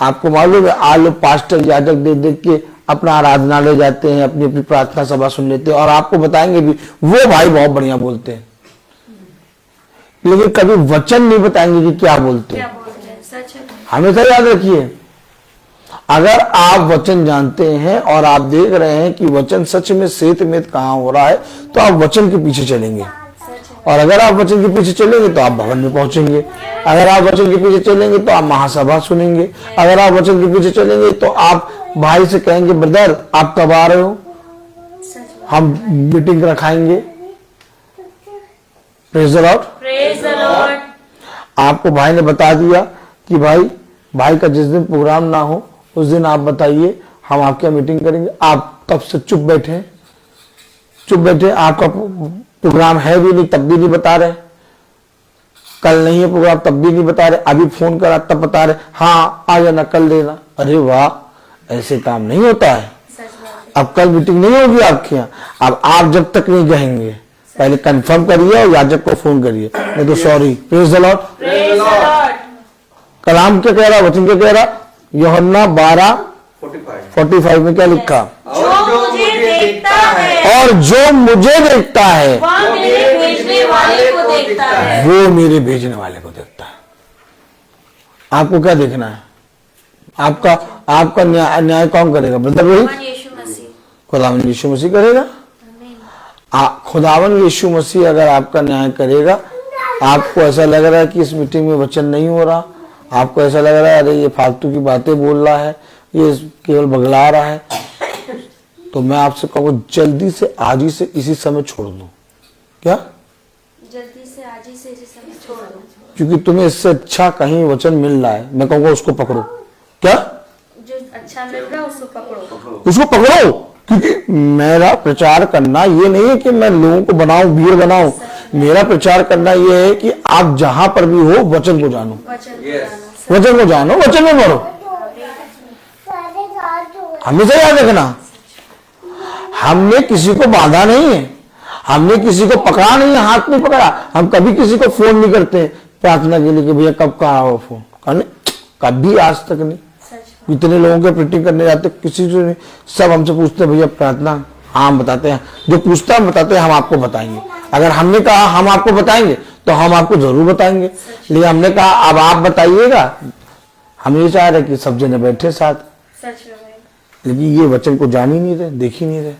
आपको मालूम है, आलो पास्टर याजक देख देख के अपना आराधनालय जाते हैं, अपनी अपनी प्रार्थना सभा सुन लेते हैं, और आपको बताएंगे भी वो भाई बहुत बढ़िया बोलते हैं, लेकिन कभी वचन नहीं बताएंगे कि क्या बोलते हैं। क्या बोलते हैं? सच है भाई। हमेशा याद रखिए, अगर आप वचन जानते हैं और आप देख रहे हैं कि वचन सच में सेत में कहाँ हो रहा है, तो आप वचन के पीछे चलेंगे। और अगर आप वचन के पीछे चलेंगे तो आप भवन में पहुंचेंगे। अगर आप वचन के पीछे चलेंगे तो आप महासभा सुनेंगे। अगर आप वचन के पीछे चलेंगे तो आप भाई से कहेंगे, ब्रदर आप कब आ रहे हो, हम मीटिंग रखाएंगे। Praise the Lord. Praise the Lord. आपको भाई ने बता दिया कि भाई का जिस दिन प्रोग्राम ना हो उस दिन आप बताइए, हम आपके मीटिंग करेंगे। आप तब से चुप बैठे, आपका प्रोग्राम है भी नहीं तब भी नहीं बता रहे, कल नहीं है प्रोग्राम तब भी नहीं बता रहे, अभी फोन करा तब बता रहे हाँ आ जाना कल देना। अरे वाह, ऐसे काम नहीं होता है। अब कल मीटिंग नहीं होगी आपके यहाँ। अब आप जब तक नहीं कहेंगे पहले कंफर्म करिए और याजक को फोन करिए, नहीं तो सॉरी। Praise the Lord. कलाम क्या कह रहा, वचन क्या कह रहा, यूहन्ना 12:45 में क्या लिखा, जो मुझे देखता है और जो मुझे देखता है वह मेरे भेजने वाले को देखता है। वो मेरे भेजने वाले को देखता है। आपको क्या देखना है? आपका न्याय कौन करेगा? ब्रदर रोहित, यीशु मसीह। खुदावन यीशु मसीह करेगा। खुदावन यीशु मसीह अगर आपका न्याय करेगा, आपको ऐसा लग रहा है कि इस मीटिंग में वचन नहीं हो रहा, आपको ऐसा लग रहा है अरे ये फालतू की बातें बोल रहा है, ये केवल बगला रहा है, तो मैं आपसे कहूँगा जल्दी से आज ही से इसी समय छोड़ दो। क्या? जल्दी से आज ही से इसी समय छोड़ दो, क्योंकि तुम्हें इससे अच्छा कहीं वचन मिल रहा है। मैं कहूँगा उसको पकड़ो। क्या? जो अच्छा मिल रहा है उसको पकड़ो, उसको पकड़ो। क्योंकि मेरा प्रचार करना ये नहीं है कि मैं लोगों को बनाऊं, भीड़ बनाऊं। मेरा प्रचार करना ये है कि आप जहां पर भी हो वचन को जानो, वचन को जानो, वचन में मरो। हमेशा याद रखना, हमने किसी को बांधा नहीं है, हमने किसी को पकड़ा नहीं है, हाथ नहीं पकड़ा। हम कभी किसी को फोन नहीं करते प्रार्थना के लिए कि भैया कब का आओ फोन करने, कभी आज तक नहीं। इतने लोगों के प्रीटिंग करने जाते किसी से नहीं, सब हमसे पूछते भैया प्रार्थना, हाँ हम बताते हैं, जो पूछता हम बताते हैं, हम आपको बताएंगे। अगर हमने कहा हम आपको बताएंगे तो हम आपको जरूर बताएंगे, लेकिन हमने कहा अब आप बताइएगा, हम ये चाह रहे कि सब जने बैठे साथ, लेकिन ये वचन को जान ही नहीं रहे, देख ही नहीं रहे।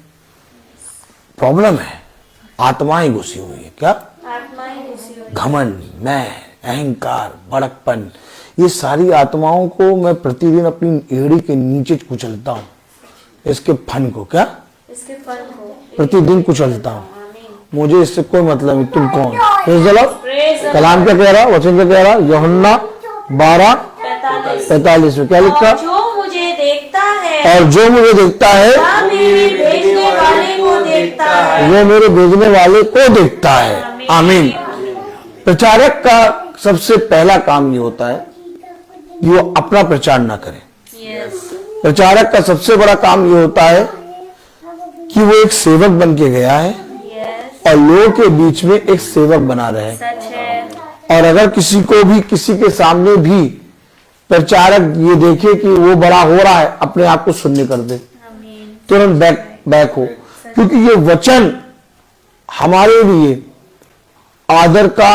प्रॉब्लम है, आत्माएं घुसी हुई है। क्या? घमंड, मैं, अहंकार, बड़कपन, ये सारी आत्माओं को मैं प्रतिदिन अपनी एड़ी के नीचे कुचलता हूँ। इसके फन को, क्या? इसके फन को प्रतिदिन कुचलता हूँ। मुझे इससे कोई मतलब नहीं, तुम कौन? कलाम क्या कह रहा, वचन क्या कह रहा, यूहन्ना 12:45 में क्या लिखा, जो मुझे देखता है और जो मुझे देखता है वह मेरे भेजने वाले को देखता है। वो मेरे भेजने वाले को देखता है। आमीन। प्रचारक का सबसे पहला काम ये होता है कि वो अपना प्रचार ना करे। प्रचारक का सबसे बड़ा काम ये होता है कि वो एक सेवक बन के गया है और लोगों के बीच में एक सेवक बना रहे। सच है। और अगर किसी को भी, किसी के सामने भी प्रचारक ये देखे कि वो बड़ा हो रहा है, अपने आप को शून्य कर दे, तुरंत बैक हो। क्योंकि ये वचन हमारे लिए आदर का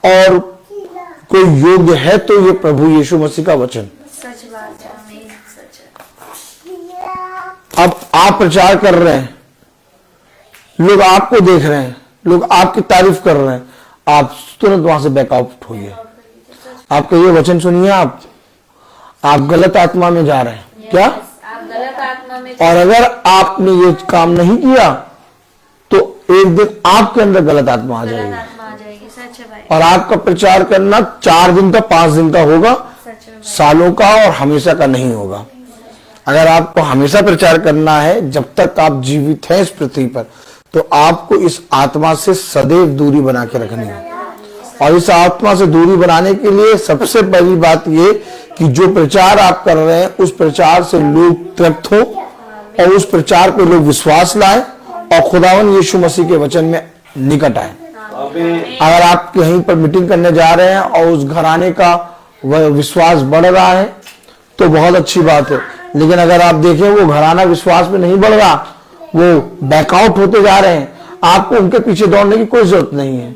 और कोई योग्य है तो ये प्रभु यीशु मसीह का वचन। सच बात है, आमीन, सच है। अब आप प्रचार कर रहे हैं, लोग आपको देख रहे हैं, लोग आपकी तारीफ कर रहे हैं, आप तुरंत वहां से बैकआउट होइए। आप कहिए वचन सुनिए, आप गलत आत्मा में जा रहे हैं। क्या? आप गलत आत्मा में। और अगर आपने ये काम नहीं किया तो एक दिन आपके अंदर गलत आत्मा आ जाएगी। सच है भाई। और आपका प्रचार करना 4 दिन का, 5 दिन का होगा, सालों का और हमेशा का नहीं होगा। अगर आपको हमेशा प्रचार करना है, जब तक आप जीवित हैं इस पृथ्वी पर, तो आपको इस आत्मा से सदैव दूरी बना के रखनी है। और इस आत्मा से दूरी बनाने के लिए सबसे पहली बात ये कि जो प्रचार आप कर रहे हैं उस प्रचार से लोग तृप्त हो और उस प्रचार पे लोग विश्वास लाए और खुदावन यीशु मसीह के वचन में निकट आए। अगर आप कहीं पर मीटिंग करने जा रहे हैं और उस घराने का विश्वास बढ़ रहा है तो बहुत अच्छी बात है, लेकिन अगर आप देखें वो घराना विश्वास में नहीं बढ़ रहा, वो बैकआउट होते जा रहे हैं, आपको उनके पीछे दौड़ने की कोई जरूरत नहीं है।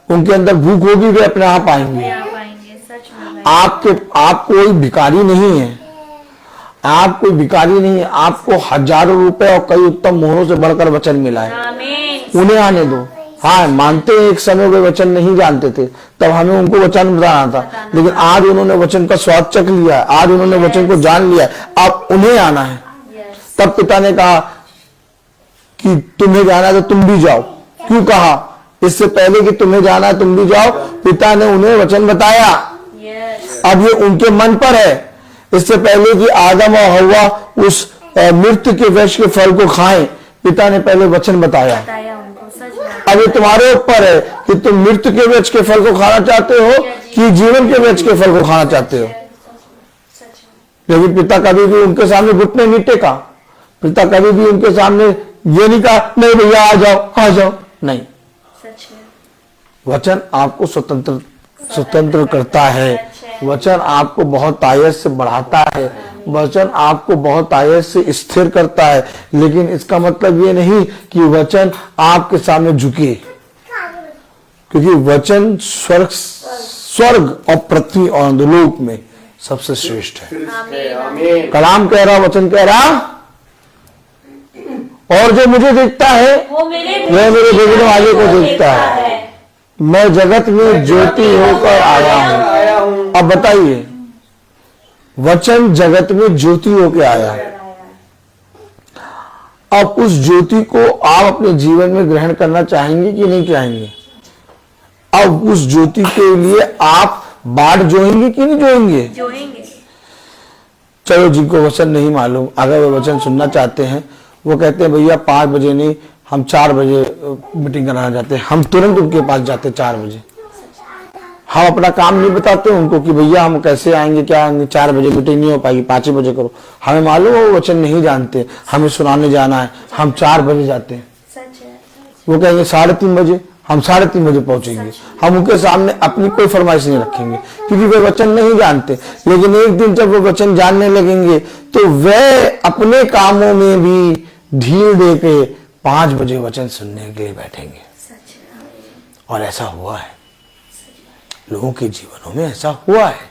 उनके अंदर भूख होगी, वे अपने आप आएंगे। आप कोई भिखारी नहीं है, आप कोई भिखारी नहीं है, आपको हजारों रुपए और कई उत्तम मोहरों से बढ़कर वचन मिला है। आमीन। उन्हें आने दो। हाँ, मानते हैं एक समय वे वचन नहीं जानते थे, तब हमें उनको वचन बताना था, लेकिन आज उन्होंने वचन का स्वाद चख लिया है, आज उन्होंने वचन को जान लिया है, अब उन्हें आना है। यस। तब पिता ने कहा कि तुम्हें जाना है तो तुम भी जाओ। क्यों कहा? इससे पहले कि तुम्हें जाना है तुम भी जाओ, पिता ने उन्हें वचन बताया। यस। अब ये उनके मन पर है। इससे पहले कि आदम और हव्वा उस मृत्यु के वृक्ष के फल को खाएं, पिता ने पहले वचन बताया। बताया उनको, सच बात। अब ये तुम्हारे ऊपर है कि तुम मृत्यु के वृक्ष के फल को खाना चाहते हो कि जीवन के वृक्ष के फल को खाना चाहते हो। सच में। लेकिन पिता कभी भी उनके सामने घुटने नहीं टेका। पिता कभी भी उनके सामने ये नहीं कहा नहीं भैया आ जाओ, नहीं। सच में। वचन आपको स्वतंत्र करता है। वचन आपको बहुत आयत से बढ़ाता है। वचन आपको बहुत आयत से स्थिर करता है। लेकिन इसका मतलब ये नहीं कि वचन आपके सामने झुके, क्योंकि वचन स्वर्ग और पृथ्वी और अंधलोक में सबसे श्रेष्ठ है। आमीन। कलाम कह रहा, वचन कह रहा, और जो मुझे देखता है वो मेरे वह मेरे भेजने वाले को देखता है। मैं जगत में ज्योति होकर आया हूं। अब बताइए, वचन जगत में ज्योति होकर आया है। अब उस ज्योति को आप अपने जीवन में ग्रहण करना चाहेंगे कि नहीं चाहेंगे? अब उस ज्योति के लिए आप बाट जोएंगे कि नहीं जोएंगे? जोएंगे। चलो, जिनको वचन नहीं मालूम, अगर वे वचन सुनना चाहते हैं, वो कहते हैं भैया 5 बजे नहीं, हम 4 बजे मीटिंग कराना चाहते हैं। हम तुरंत उनके पास जाते 4 बजे। हम अपना काम नहीं बताते उनको कि भैया हम कैसे आएंगे, क्या आएंगे, 4 बजे मीटिंग नहीं हो पाएगी, 5 ही बजे करो। हमें मालूम है वो वचन नहीं जानते, हमें सुनाने जाना है, हम 4 बजे जाते हैं। सच है। वो कहेंगे 3:30 बजे, हम 3:30 बजे पहुंचेंगे। हम उनके सामने अपनी कोई फरमाइश नहीं रखेंगे, क्योंकि वे वचन नहीं जानते। लेकिन एक दिन जब वो वचन जानने लगेंगे तो वे अपने कामों में भी ढील दे के 5 बजे वचन सुनने के लिए बैठेंगे। सच है। और ऐसा हुआ है, लोगों के जीवनों में ऐसा हुआ है।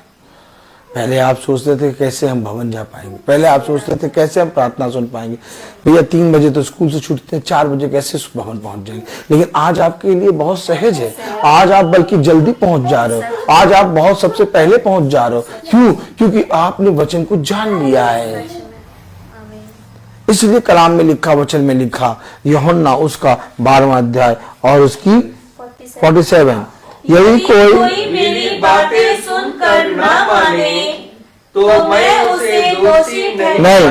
पहले आप सोचते थे कैसे हम भवन जा पाएंगे, पहले आप सोचते थे कैसे हम प्रार्थना सुन पाएंगे, भैया 3 बजे तो स्कूल से छूटते हैं, 4 बजे कैसे भवन पहुंच जाएंगे। लेकिन आज आपके लिए बहुत सहज है। आज आप बल्कि जल्दी पहुंच जा रहे हो। आज आप बहुत सबसे पहले पहुंच जा रहे हो। क्यों? क्योंकि आपने वचन को जान लिया है। आमीन। इसलिए कलाम में लिखा, वचन में लिखा, यूहन्ना उसका 12वां अध्याय और उसकी 47, यदि कोई मेरी बातें सुनकर न माने तो मैं उसे दोषी नहीं,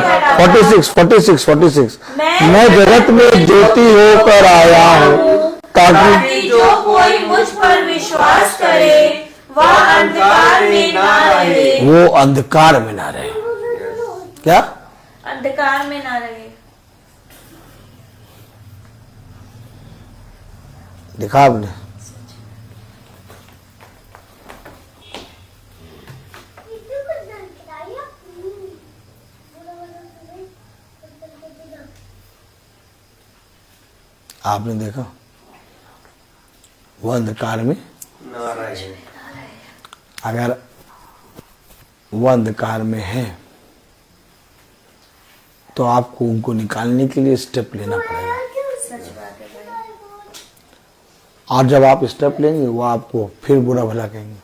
46 मैं जगत में ज्योति होकर आया हूँ ताकि जो कोई मुझ पर विश्वास करे वह अंधकार में ना रहे। वो अंधकार में ना रहे। क्या? अंधकार में ना रहे। देखा आपने? आपने देखा? वो अंधकार में ना रहे। अगर वो अंधकार में है तो आपको उनको निकालने के लिए स्टेप लेना पड़ेगा। सच बात है भाई। और जब आप स्टेप लेंगे वो आपको फिर बुरा भला कहेंगे।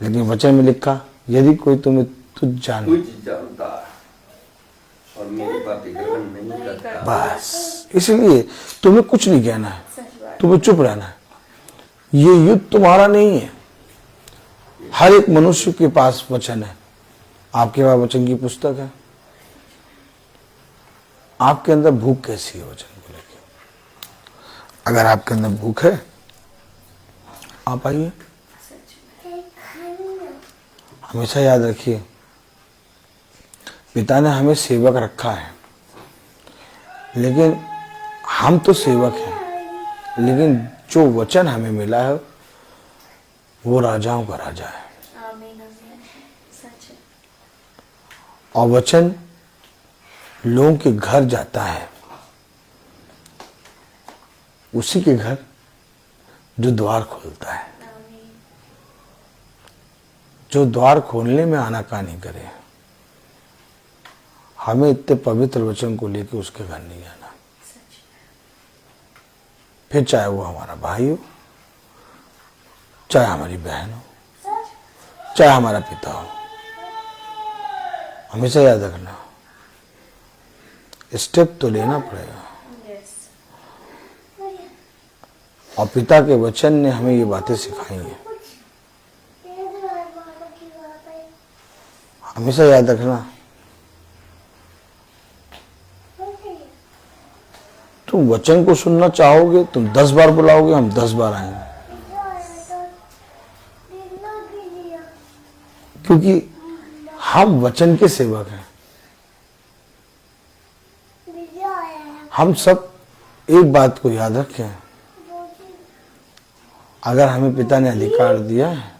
लेकिन वचन में लिखा, यदि कोई तुम्हें तुझ जाने, कुछ जानता है और मेरी बातें ग्रहण नहीं करता, बस इसलिए तुम्हें कुछ नहीं कहना है, सच बात। तुम्हें चुप रहना है। ये युद्ध तुम्हारा नहीं है। हर एक मनुष्य के पास वचन है। आपके पास वचन की पुस्तक है। आपके अंदर भूख कैसी है वचन को लेकर? अगर आपके अंदर भूख है, आप आइए। हमेशा याद रखिए, पिता ने हमें सेवक रखा है, लेकिन हम तो सेवक हैं, लेकिन जो वचन हमें मिला है वो राजाओं का राजा है। आमीन आमीन। सच है। और वचन लोगों के घर जाता है, उसी के घर जो द्वार खोलता है, आमीन। जो द्वार खोलने में आनाकानी करे। हमें इतने पवित्र वचन को लेके उसके घर नहीं आना, फिर चाहे वो हमारा भाई हो, चाहे हमारी बहन हो, चाहे हमारा पिता हो। हमेशा याद रखना, स्टेप तो लेना पड़ेगा। और पिता के वचन ने हमें ये बातें सिखाई हैं। हमेशा याद रखना, तुम वचन को सुनना चाहोगे, तुम 10 बार बुलाओगे, हम 10 बार आएंगे, क्योंकि हम वचन के सेवक हैं। हम सब एक बात को याद रखें, अगर हमें पिता ने अधिकार दिया है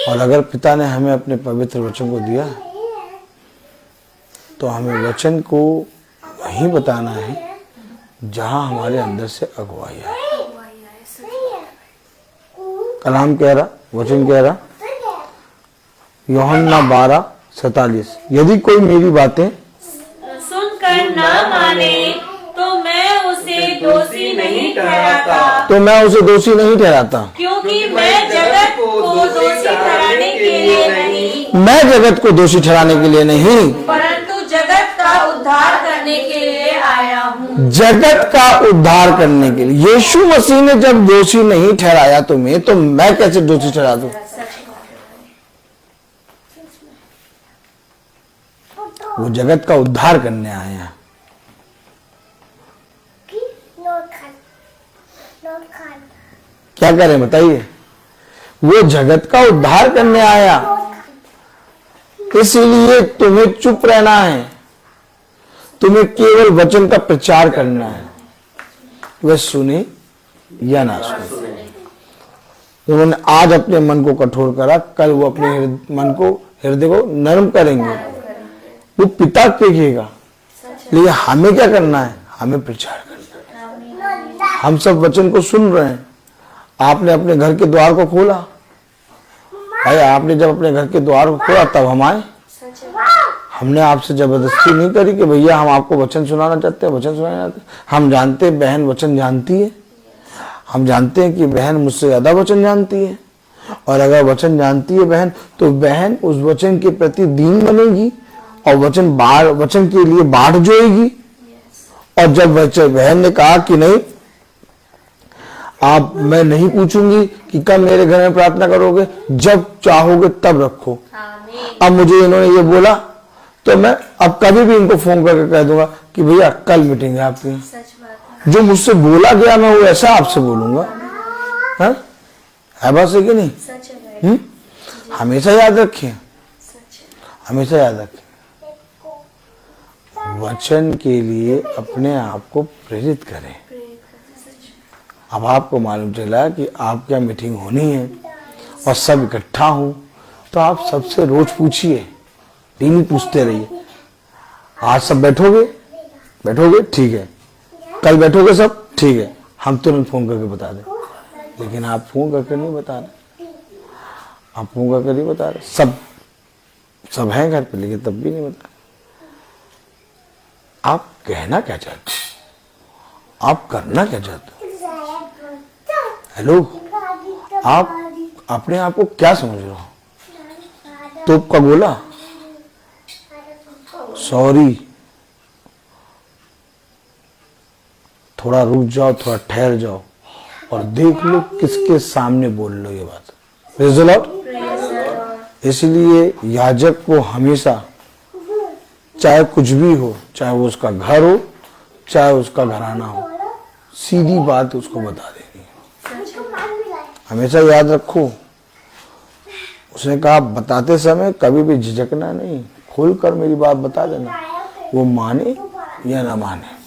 और अगर पिता ने हमें अपने पवित्र वचन को दिया है, तो हमें वचन को वहीं बताना है जहां हमारे अंदर से अगुवाई है। कलाम कह रहा, वचन कह रहा, यूहन्ना 12:47, यदि कोई मेरी बातें सुनकर न माने तो मैं उसे दोषी नहीं ठहराता, क्योंकि मैं जगत को दोषी ठहराने के लिए नहीं, परंतु जगत का उद्धार करने के लिए आया हूँ। जगत का उद्धार करने के लिए। यीशु मसीह ने जब दोषी नहीं ठहराया तुम्हें, तो मैं कैसे दोषी ठहरा दूं? वो जगत का उद्धार करने आए हैं। क्या करें बताइए? वो जगत का उद्धार करने आया, इसलिए तुम्हें चुप रहना है, तुम्हें केवल वचन का प्रचार करना है। वह सुने या ना सुने। उन्होंने आज अपने मन को कठोर करा, कल वो अपने मन को, हृदय को नरम करेंगे। वो पिता कहेगा, लेकिन हमें क्या करना है? हमें प्रचार करना है। हम सब वचन को सुन रहे हैं। आपने अपने घर के द्वार को खोला भाई, आपने जब अपने घर के द्वार को खोला तब हम आए। हमने आपसे जबरदस्ती नहीं करी कि भैया हम आपको वचन सुनाना चाहते हैं, वचन सुनाना चाहते हैं। हम जानते हैं बहन वचन जानती है, हम जानते हैं कि बहन मुझसे ज्यादा वचन जानती है, और अगर वचन जानती है बहन, तो बहन उस वचन के प्रति दीन बनेगी और वचन के लिए बाट जोएगी। और जब बहन ने कहा कि नहीं, आप, मैं नहीं पूछूंगी कि कब मेरे घर में प्रार्थना करोगे, जब चाहोगे तब रखो। अब मुझे इन्होंने ये बोला, तो मैं अब कभी भी इनको फोन करके कह दूंगा कि भैया कल मीटिंग है आपकी। जो मुझसे बोला गया मैं वो ऐसा आपसे बोलूंगा। है बात सही कि नहीं? हमेशा याद रखिए, हमेशा याद रखिए, वचन के लिए अपने आप को प्रेरित करें। अब आपको मालूम चला कि आपकी मीटिंग होनी है और सब इकट्ठा हो, तो आप सबसे रोज पूछिए, डेली पूछते रहिए। आज सब बैठोगे? ठीक है। कल बैठोगे सब? ठीक है। हम तुरंत फोन करके बता दें। लेकिन आप फोन करके नहीं बता रहे, आप फोन करके नहीं बता रहे। सब हैं घर पे, लेकिन तब भी नहीं बता रहे। आप कहना क्या चाहते हो? आप करना क्या चाहते हो? हेलो, आप अपने आप को क्या समझ रहे हो? तोप का गोला? सॉरी, थोड़ा रुक जाओ, थोड़ा ठहर जाओ और देख लो किसके सामने बोल लो ये बात। Praise the Lord. इसलिए याजक को हमेशा, चाहे कुछ भी हो, चाहे वो उसका घर हो, चाहे उसका घराना हो, सीधी बात उसको बता देनी। हमेशा याद रखो, उसने कहा बताते समय कभी भी झिझकना नहीं, खोलकर मेरी बात बता देना, वो माने या ना माने।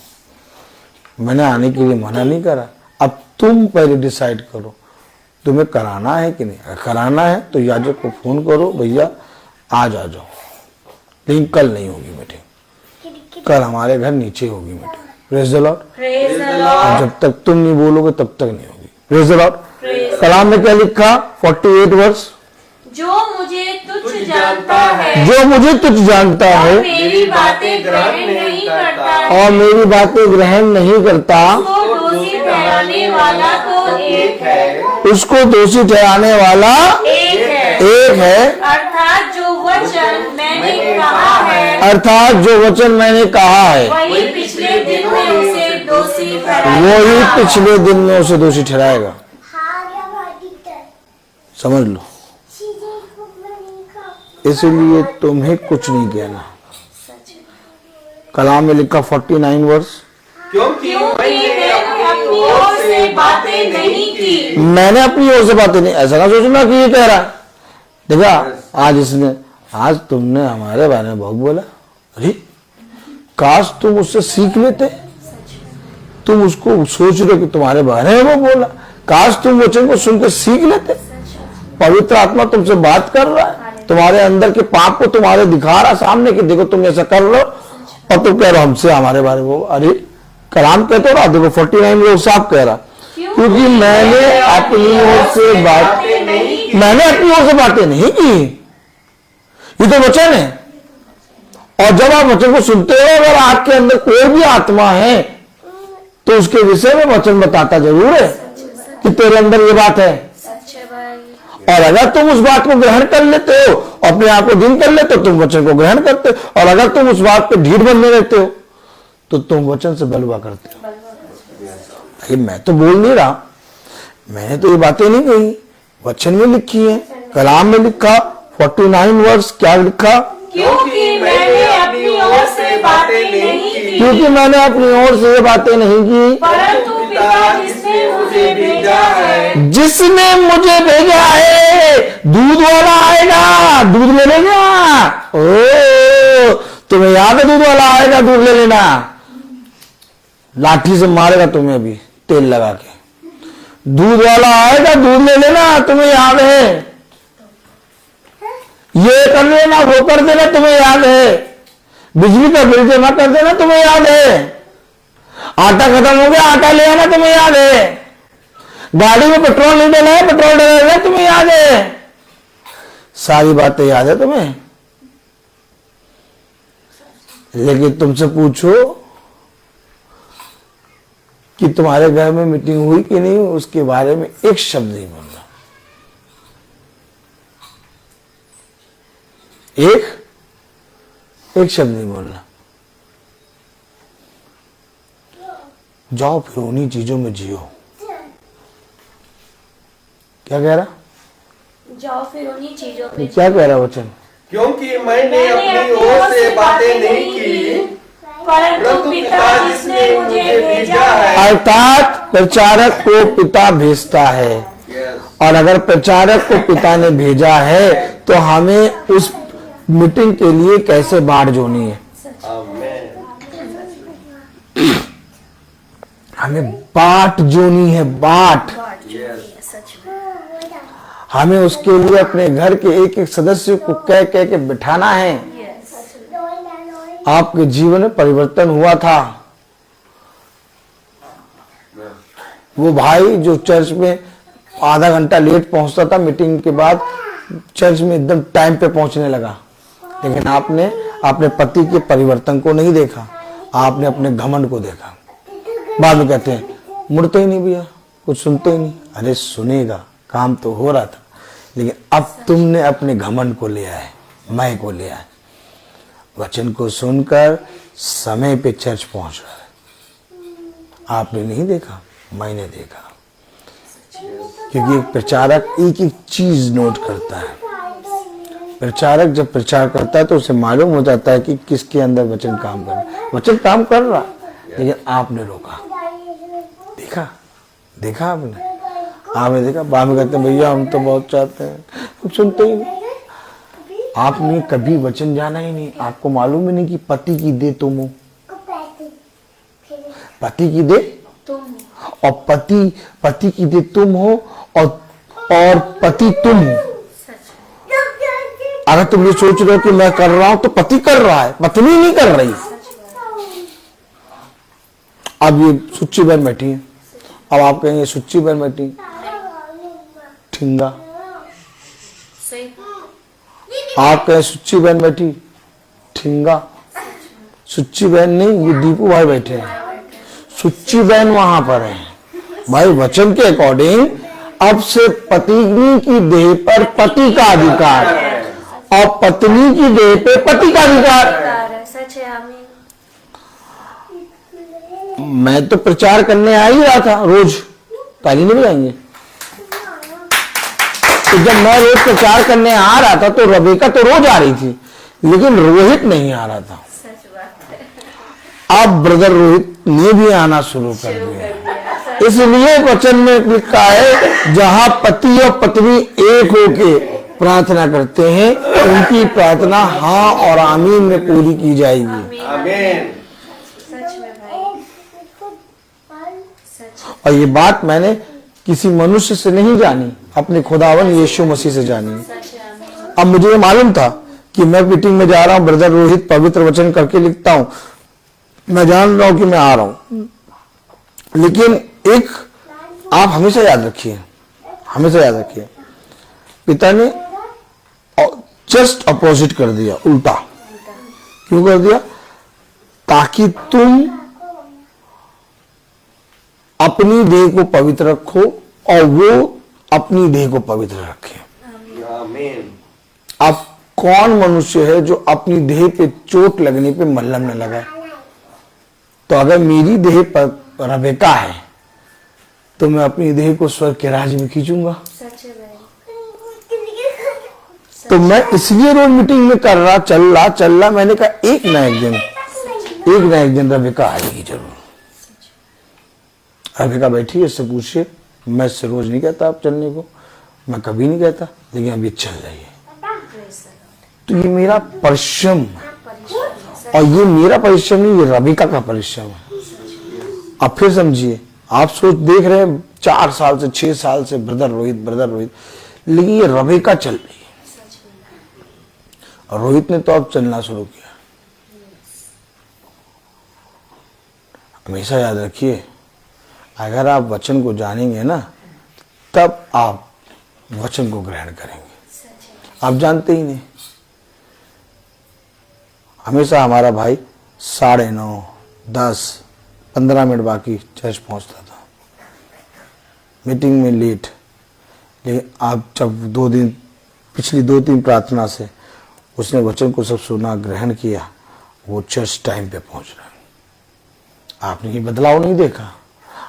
मैंने आने के लिए मना नहीं करा। अब तुम पहले डिसाइड करो तुम्हें कराना है कि नहीं। अगर कराना है तो याजक को फोन करो, भैया आज आ जाओ, लेकिन कल नहीं होगी मीटिंग, कल हमारे घर नीचे होगी मीटिंग। Praise the Lord. जब तक तुम नहीं बोलोगे तब तक नहीं होगी। Praise the Lord. कलाम में क्या लिखा? 48 वर्ष जो मुझे तुच्छ जानता है जो मुझे तुच्छ जानता और है मेरी बातें ग्रहण नहीं करता और मेरी बातें ग्रहण नहीं करता, उसको दोषी ठहराने वाला तो एक है, उसको दोषी ठहराने वाला एक है। अर्थात जो वचन मैंने कहा है अर्थात जो वचन मैंने कहा है वही पिछले दिन में उसे दोषी ठहराएगा। वही पिछले दिन में उसे दोषी ठहराएगा। समझ लो, इसलिए तुम्हें कुछ नहीं कहना। कलाम में लिखा 49 वर्ष, क्योंकि मैंने अपनी ओर से बातें नहीं की। मैंने अपनी ओर से बातें नहीं, ऐसा ना सोचना कि ये कह रहा है। देखा आज तुमने हमारे बारे में बहुत बोला, अरे काश तुम उससे सीख लेते। तुम उसको सोच रहे हो कि तुम्हारे बारे में वो बोला, काश तुम वचन को सुनकर सीख लेते। पवित्र आत्मा तुमसे बात कर रहा है, तुम्हारे अंदर के पाप को तुम्हारे दिखा रहा सामने कि देखो तुम ऐसा कर रहे हो, और तुम कह रहे हो हमसे हमारे बारे में। अरे कलाम कहते हो ना, देखो 49 लोग साफ कह रहा, क्योंकि मैंने अपनी ओर से बातें नहीं की। ये तो वचन है। और जब आप वचन को सुनते हो, अगर आपके अंदर कोई भी आत्मा है तो उसके विषय में वचन बताता जरूर है कि तेरे अंदर ये बात है। और अगर तुम उस बात को ग्रहण कर लेते हो, अपने आप को दिन कर लेते हो, तुम वचन को ग्रहण करते हो। और अगर तुम उस बात पे ढीठ बनने रहते हो तो तुम वचन से बलवा करते हो। भाई मैं तो बोल नहीं रहा, मैंने तो ये बातें नहीं कही, वचन में लिखी है, कलाम में लिखा 49 वर्ष क्या लिखा, क्योंकि मैंने अपनी ओर से बातें नहीं की, क्योंकि मैंने अपनी ओर से ये बातें नहीं की, परंतु पिता जिसने मुझे भेजा है, जिसने मुझे भेजा है। दूध वाला आएगा, दूध ले लेना। ओ तुम्हें याद है, दूध वाला आएगा, दूध ले लेना। लाठी से मारेगा तुम्हें अभी तेल लगा के। दूध वाला आएगा, दूध ले लेना, तुम्हें याद है। ये कर लेना, वो कर देना, तुम्हें याद है। बिजली का बिल जमा कर देना, तुम्हें याद है। आटा खत्म हो गया, आटा ले आना, तुम्हें याद है। गाड़ी में पेट्रोल नहीं डाला है, पेट्रोल डालना, तुम्हें याद है। सारी बातें याद है तुम्हें। लेकिन तुमसे पूछो कि तुम्हारे घर में मीटिंग हुई कि नहीं, उसके बारे में एक शब्द नहीं बोलना। एक शब्द नहीं बोलना। जाओ फिर उन्हीं चीजों में जियो। क्या कह रहा, जाओ फिर उन्हीं चीजों में। क्या कह रहा वचन, क्योंकि मैंने अपनी ओर से बातें नहीं की, परंतु पिता जिसने मुझे भेजा है। अर्थात प्रचारक को पिता भेजता है। और अगर प्रचारक को पिता ने भेजा है तो हमें उस मीटिंग के लिए कैसे बाट जोनी है। हमें बाट जोनी है, बाट। हमें उसके लिए अपने घर के एक एक सदस्य को कह कह के बिठाना है। आपके जीवन में परिवर्तन हुआ था। वो भाई जो चर्च में आधा घंटा लेट पहुंचता था, मीटिंग के बाद चर्च में एकदम टाइम पे पहुंचने लगा। लेकिन आपने अपने पति के परिवर्तन को नहीं देखा, आपने अपने घमंड को देखा। बाद में कहते हैं मुड़ते ही नहीं भैया, कुछ सुनते ही नहीं। अरे सुनेगा, काम तो हो रहा था, लेकिन अब तुमने अपने घमंड को लिया है, मैं को लिया है। वचन को सुनकर समय पे चर्च पहुंच रहा है। आपने नहीं देखा, मैंने देखा। क्योंकि एक प्रचारक एक एक चीज नोट करता है। प्रचारक जब प्रचार करता है तो उसे मालूम हो जाता है कि किसके अंदर वचन काम कर रहा है। वचन काम कर रहा, लेकिन आपने रोका। देखा आपने देखा। बाद में कहते हैं भैया हम तो बहुत चाहते हैं, हम सुनते ही नहीं। आपने कभी वचन जाना ही नहीं। आपको मालूम ही नहीं कि पति की दे तुम हो, पति की दे और पति की दे तुम हो, और पति तुम हो। अगर तुम ये सोच रहे हो कि मैं कर रहा हूं तो पति कर रहा है, पत्नी नहीं कर रही। अब ये सुच्ची बहन बैठी है, अब आप कहेंगे सुच्ची बहन बैठी ठिंगा। आप कहें सुच्ची बहन बैठी, ठिंगा। सुच्ची बहन नहीं, ये दीपू भाई बैठे हैं। सुच्ची बहन वहां पर है भाई। वचन के अकॉर्डिंग अब से पत्नी की देह पर पति का अधिकार और पत्नी की देह पे पति का अधिकार। सच है। आमीन। मैं तो प्रचार करने आ ही रहा था रोज, ताली नहीं बजाएंगे? तो जब मैं रोज प्रचार करने आ रहा था तो रबेका तो रोज आ रही थी, लेकिन रोहित नहीं आ रहा था। सच बात है। अब ब्रदर रोहित ने भी आना शुरू कर दिया। इसलिए वचन में लिखा है जहां पति और पत्नी एक होके प्रार्थना करते हैं, उनकी प्रार्थना हाँ और आमीन में पूरी की जाएगी। आमीन। सच में भाई, सच। और ये बात मैंने किसी मनुष्य से नहीं जानी, अपने खुदावन यीशु मसीह से जानी। सच है। आमीन। अब मुझे ये मालूम था कि मैं मीटिंग में जा रहा हूं, ब्रदर रोहित पवित्र वचन करके लिखता हूं, मैं जान रहा हूं कि मैं आ रहा हूं, लेकिन एक आप हमेशा याद रखिए, हमेशा याद रखिए, पिता ने जस्ट अपोजिट कर दिया, उल्टा। क्यों कर दिया? ताकि तुम अपनी देह को पवित्र रखो और वो अपनी देह को पवित्र रखे। आमीन। अब कौन मनुष्य है जो अपनी देह पे चोट लगने पे मल्हम न लगाए? तो अगर मेरी देह पर रबेका है तो मैं अपनी देह को स्वर्ग के राज्य में खींचूंगा। सच है भाई। तो मैं इसलिए रोज मीटिंग में कर रहा, चल रहा, मैंने कहा एक ना एक दिन रबेका आएगी जरूर। रबेका बैठी है, इससे पूछिए। मैं इससे रोज नहीं कहता आप चलने को, मैं कभी नहीं कहता, लेकिन अब ये चल रही है। तो ये मेरा परिश्रम, और ये मेरा परिश्रम नहीं, ये रबेका का परिश्रम है। अब फिर समझिए, आप सोच देख रहे हैं 4 साल से 6 साल से ब्रदर रोहित, लेकिन ये रबेका चल रही है। और रोहित ने तो अब चलना शुरू किया। हमेशा याद रखिए, अगर आप वचन को जानेंगे ना, तब आप वचन को ग्रहण करेंगे। आप जानते ही नहीं। हमेशा हमारा भाई 9:30, 10, 15 मिनट बाकी चर्च पहुंचता था, मीटिंग में लेट। लेकिन आप जब 2 दिन, पिछली 2-3 प्रार्थना से उसने वचन को सब सुना, ग्रहण किया, वो चर्च टाइम पे पहुंच रहा है। आपने ये बदलाव नहीं देखा?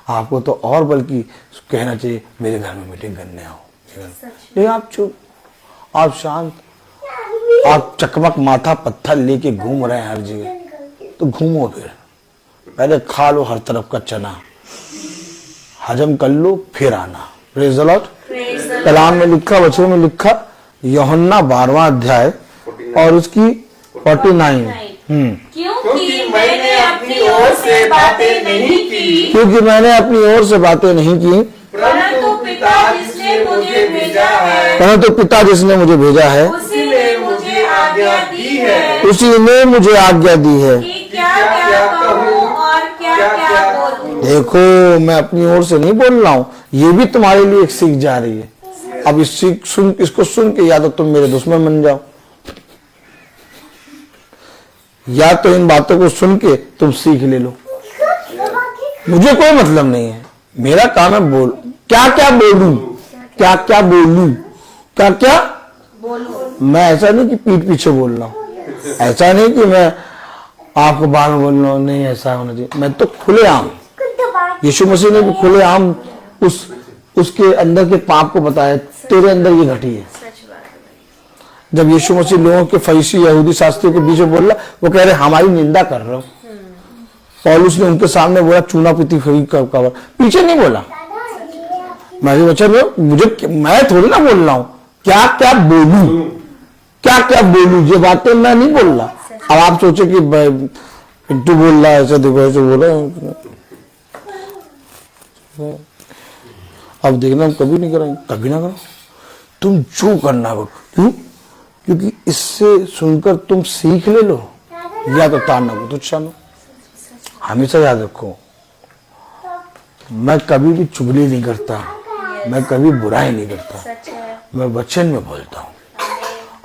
आपको तो और बल्कि कहना चाहिए मेरे घर में मीटिंग करने आओ। लेकिन आप चुप, आप शांत, आप चकमक माथा पत्थर लेके घूम रहे हैं हर जगह। तो घूमो, फिर पहले खा लो हर तरफ का चना, हजम कर लो, फिर आना। Praise the Lord. कलाम में लिखा, वचन में लिखा, यूहन्ना 12वां अध्याय और उसकी 49। क्योंकि मैंने अपनी ओर से बातें नहीं की, क्योंकि मैंने अपनी ओर से बातें नहीं की, परंतु पिता जिसने मुझे भेजा है, परंतु पिता जिसने मुझे भेजा है, उसी ने मुझे आज्ञा दी है उसी ने मुझे आज्ञा दी है कि क्या क्या कहूँ और क्या क्या बोलूं। देखो, मैं अपनी ओर से नहीं बोल रहा हूँ, ये भी तुम्हारे लिए एक सीख जा रही है। अब इसको सुन के या तो तुम मेरे दुश्मन बन जाओ, या तो इन बातों को सुन के तुम सीख ले लो। मुझे कोई मतलब नहीं है, मेरा काम है बोल, क्या क्या बोलूं, क्या क्या बोलूं, क्या क्या बोलूं। मैं ऐसा नहीं कि पीठ पीछे बोल रहा हूं, ऐसा नहीं कि मैं आपको बाद में बोल रहा हूं, नहीं ऐसा होना चाहिए। मैं तो खुलेआम, यीशु मसीह ने भी खुलेआम उसके अंदर के पाप को बताया, तेरे अंदर ये घटी है। जब यीशु मसीह लोगों के फरीसी यहूदी शास्त्रियों के बीच में बोल रहा, वो कह रहे हमारी निंदा कर रहे हो। पौलुस ने उनके सामने बोला चूना पीती हुई कवर, पीछे नहीं बोला। मैं भी वचन में मुझे, मैं थोड़ी ना बोल रहा हूं क्या क्या बोलूं, क्या क्या बोलूं, ये बातें मैं नहीं बोल रहा। अब आप सोचे कि पिंटू बोल रहा है, ऐसा देखो ऐसे बोला, अब देखना हम कभी नहीं करेंगे, कभी ना करो, तुम जो करना करो। क्यों? क्योंकि इससे सुनकर तुम सीख ले लो, या तो ताड़ना को तुच्छ लो। हमेशा याद रखो, मैं कभी भी चुगली नहीं करता, मैं कभी बुराई नहीं करता, मैं वचन में बोलता हूँ।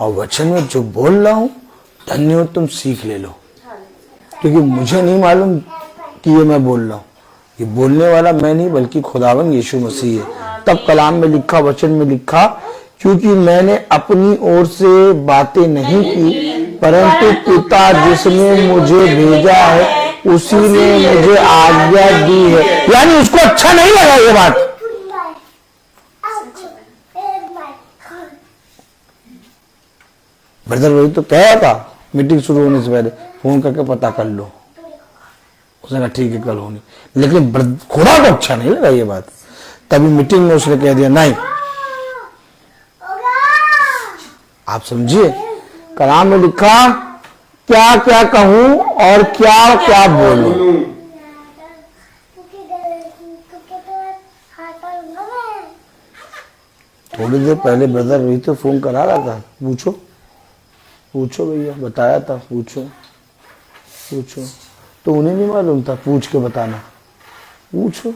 और वचन में जो बोल रहा हूं धन्य हो तुम, सीख ले लो, क्योंकि मुझे नहीं मालूम कि ये मैं बोल रहा हूं, ये बोलने वाला मैं नहीं बल्कि खुदावन यीशु मसीह है। तब कलाम में लिखा, वचन में लिखा, क्योंकि मैंने अपनी ओर से बातें नहीं की परंतु पिता जिसने मुझे भेजा है उसी ने मुझे आज्ञा दी है। यानी उसको अच्छा नहीं लगा ये बात। ब्रदर वही तो कह रहा था मीटिंग शुरू होने से पहले, फोन करके पता कर लो। उसने कहा ठीक है कल होनी, लेकिन खुदा को अच्छा नहीं लगा ये बात। तभी मीटिंग में उसने कह दिया नहीं। आप समझिए, कलाम में लिखा क्या क्या कहूं और क्या क्या बोलूं। थोड़ी देर पहले ब्रदर रोहित तो फोन करा रहा था, पूछो पूछो भैया, बताया था, पूछो पूछो। तो उन्हें नहीं मालूम था, पूछ के बताना, पूछो।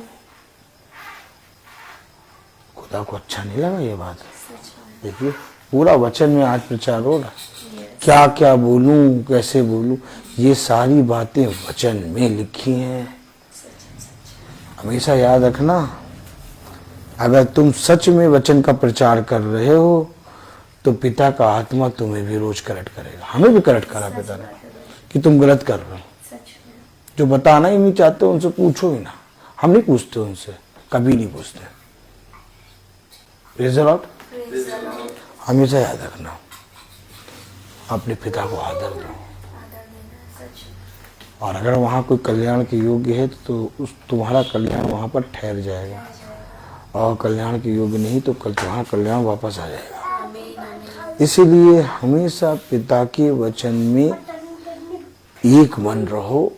खुदा को अच्छा नहीं लगा ये बात। देखिए पूरा वचन में आज प्रचार हो रहा, क्या क्या बोलूं, कैसे बोलूं, ये सारी बातें वचन में लिखी हैं। हमेशा याद रखना, अगर तुम सच में वचन का प्रचार कर रहे हो तो पिता का आत्मा तुम्हें भी रोज करेक्ट करेगा। हमें भी करेक्ट करा पिता ने कि तुम गलत कर रहे हो। जो बताना ही नहीं चाहते उनसे पूछो ही ना। हम नहीं पूछते उनसे, कभी नहीं पूछते। Praise the Lord. हमेशा याद रखना, अपने पिता को आदर दो, और अगर वहाँ कोई कल्याण के योग्य है तो उस तुम्हारा कल्याण वहाँ पर ठहर जाएगा, और कल्याण के योग्य नहीं तो कल तुम्हारा कल्याण वापस आ जाएगा। इसीलिए हमेशा पिता के वचन में एक मन रहो,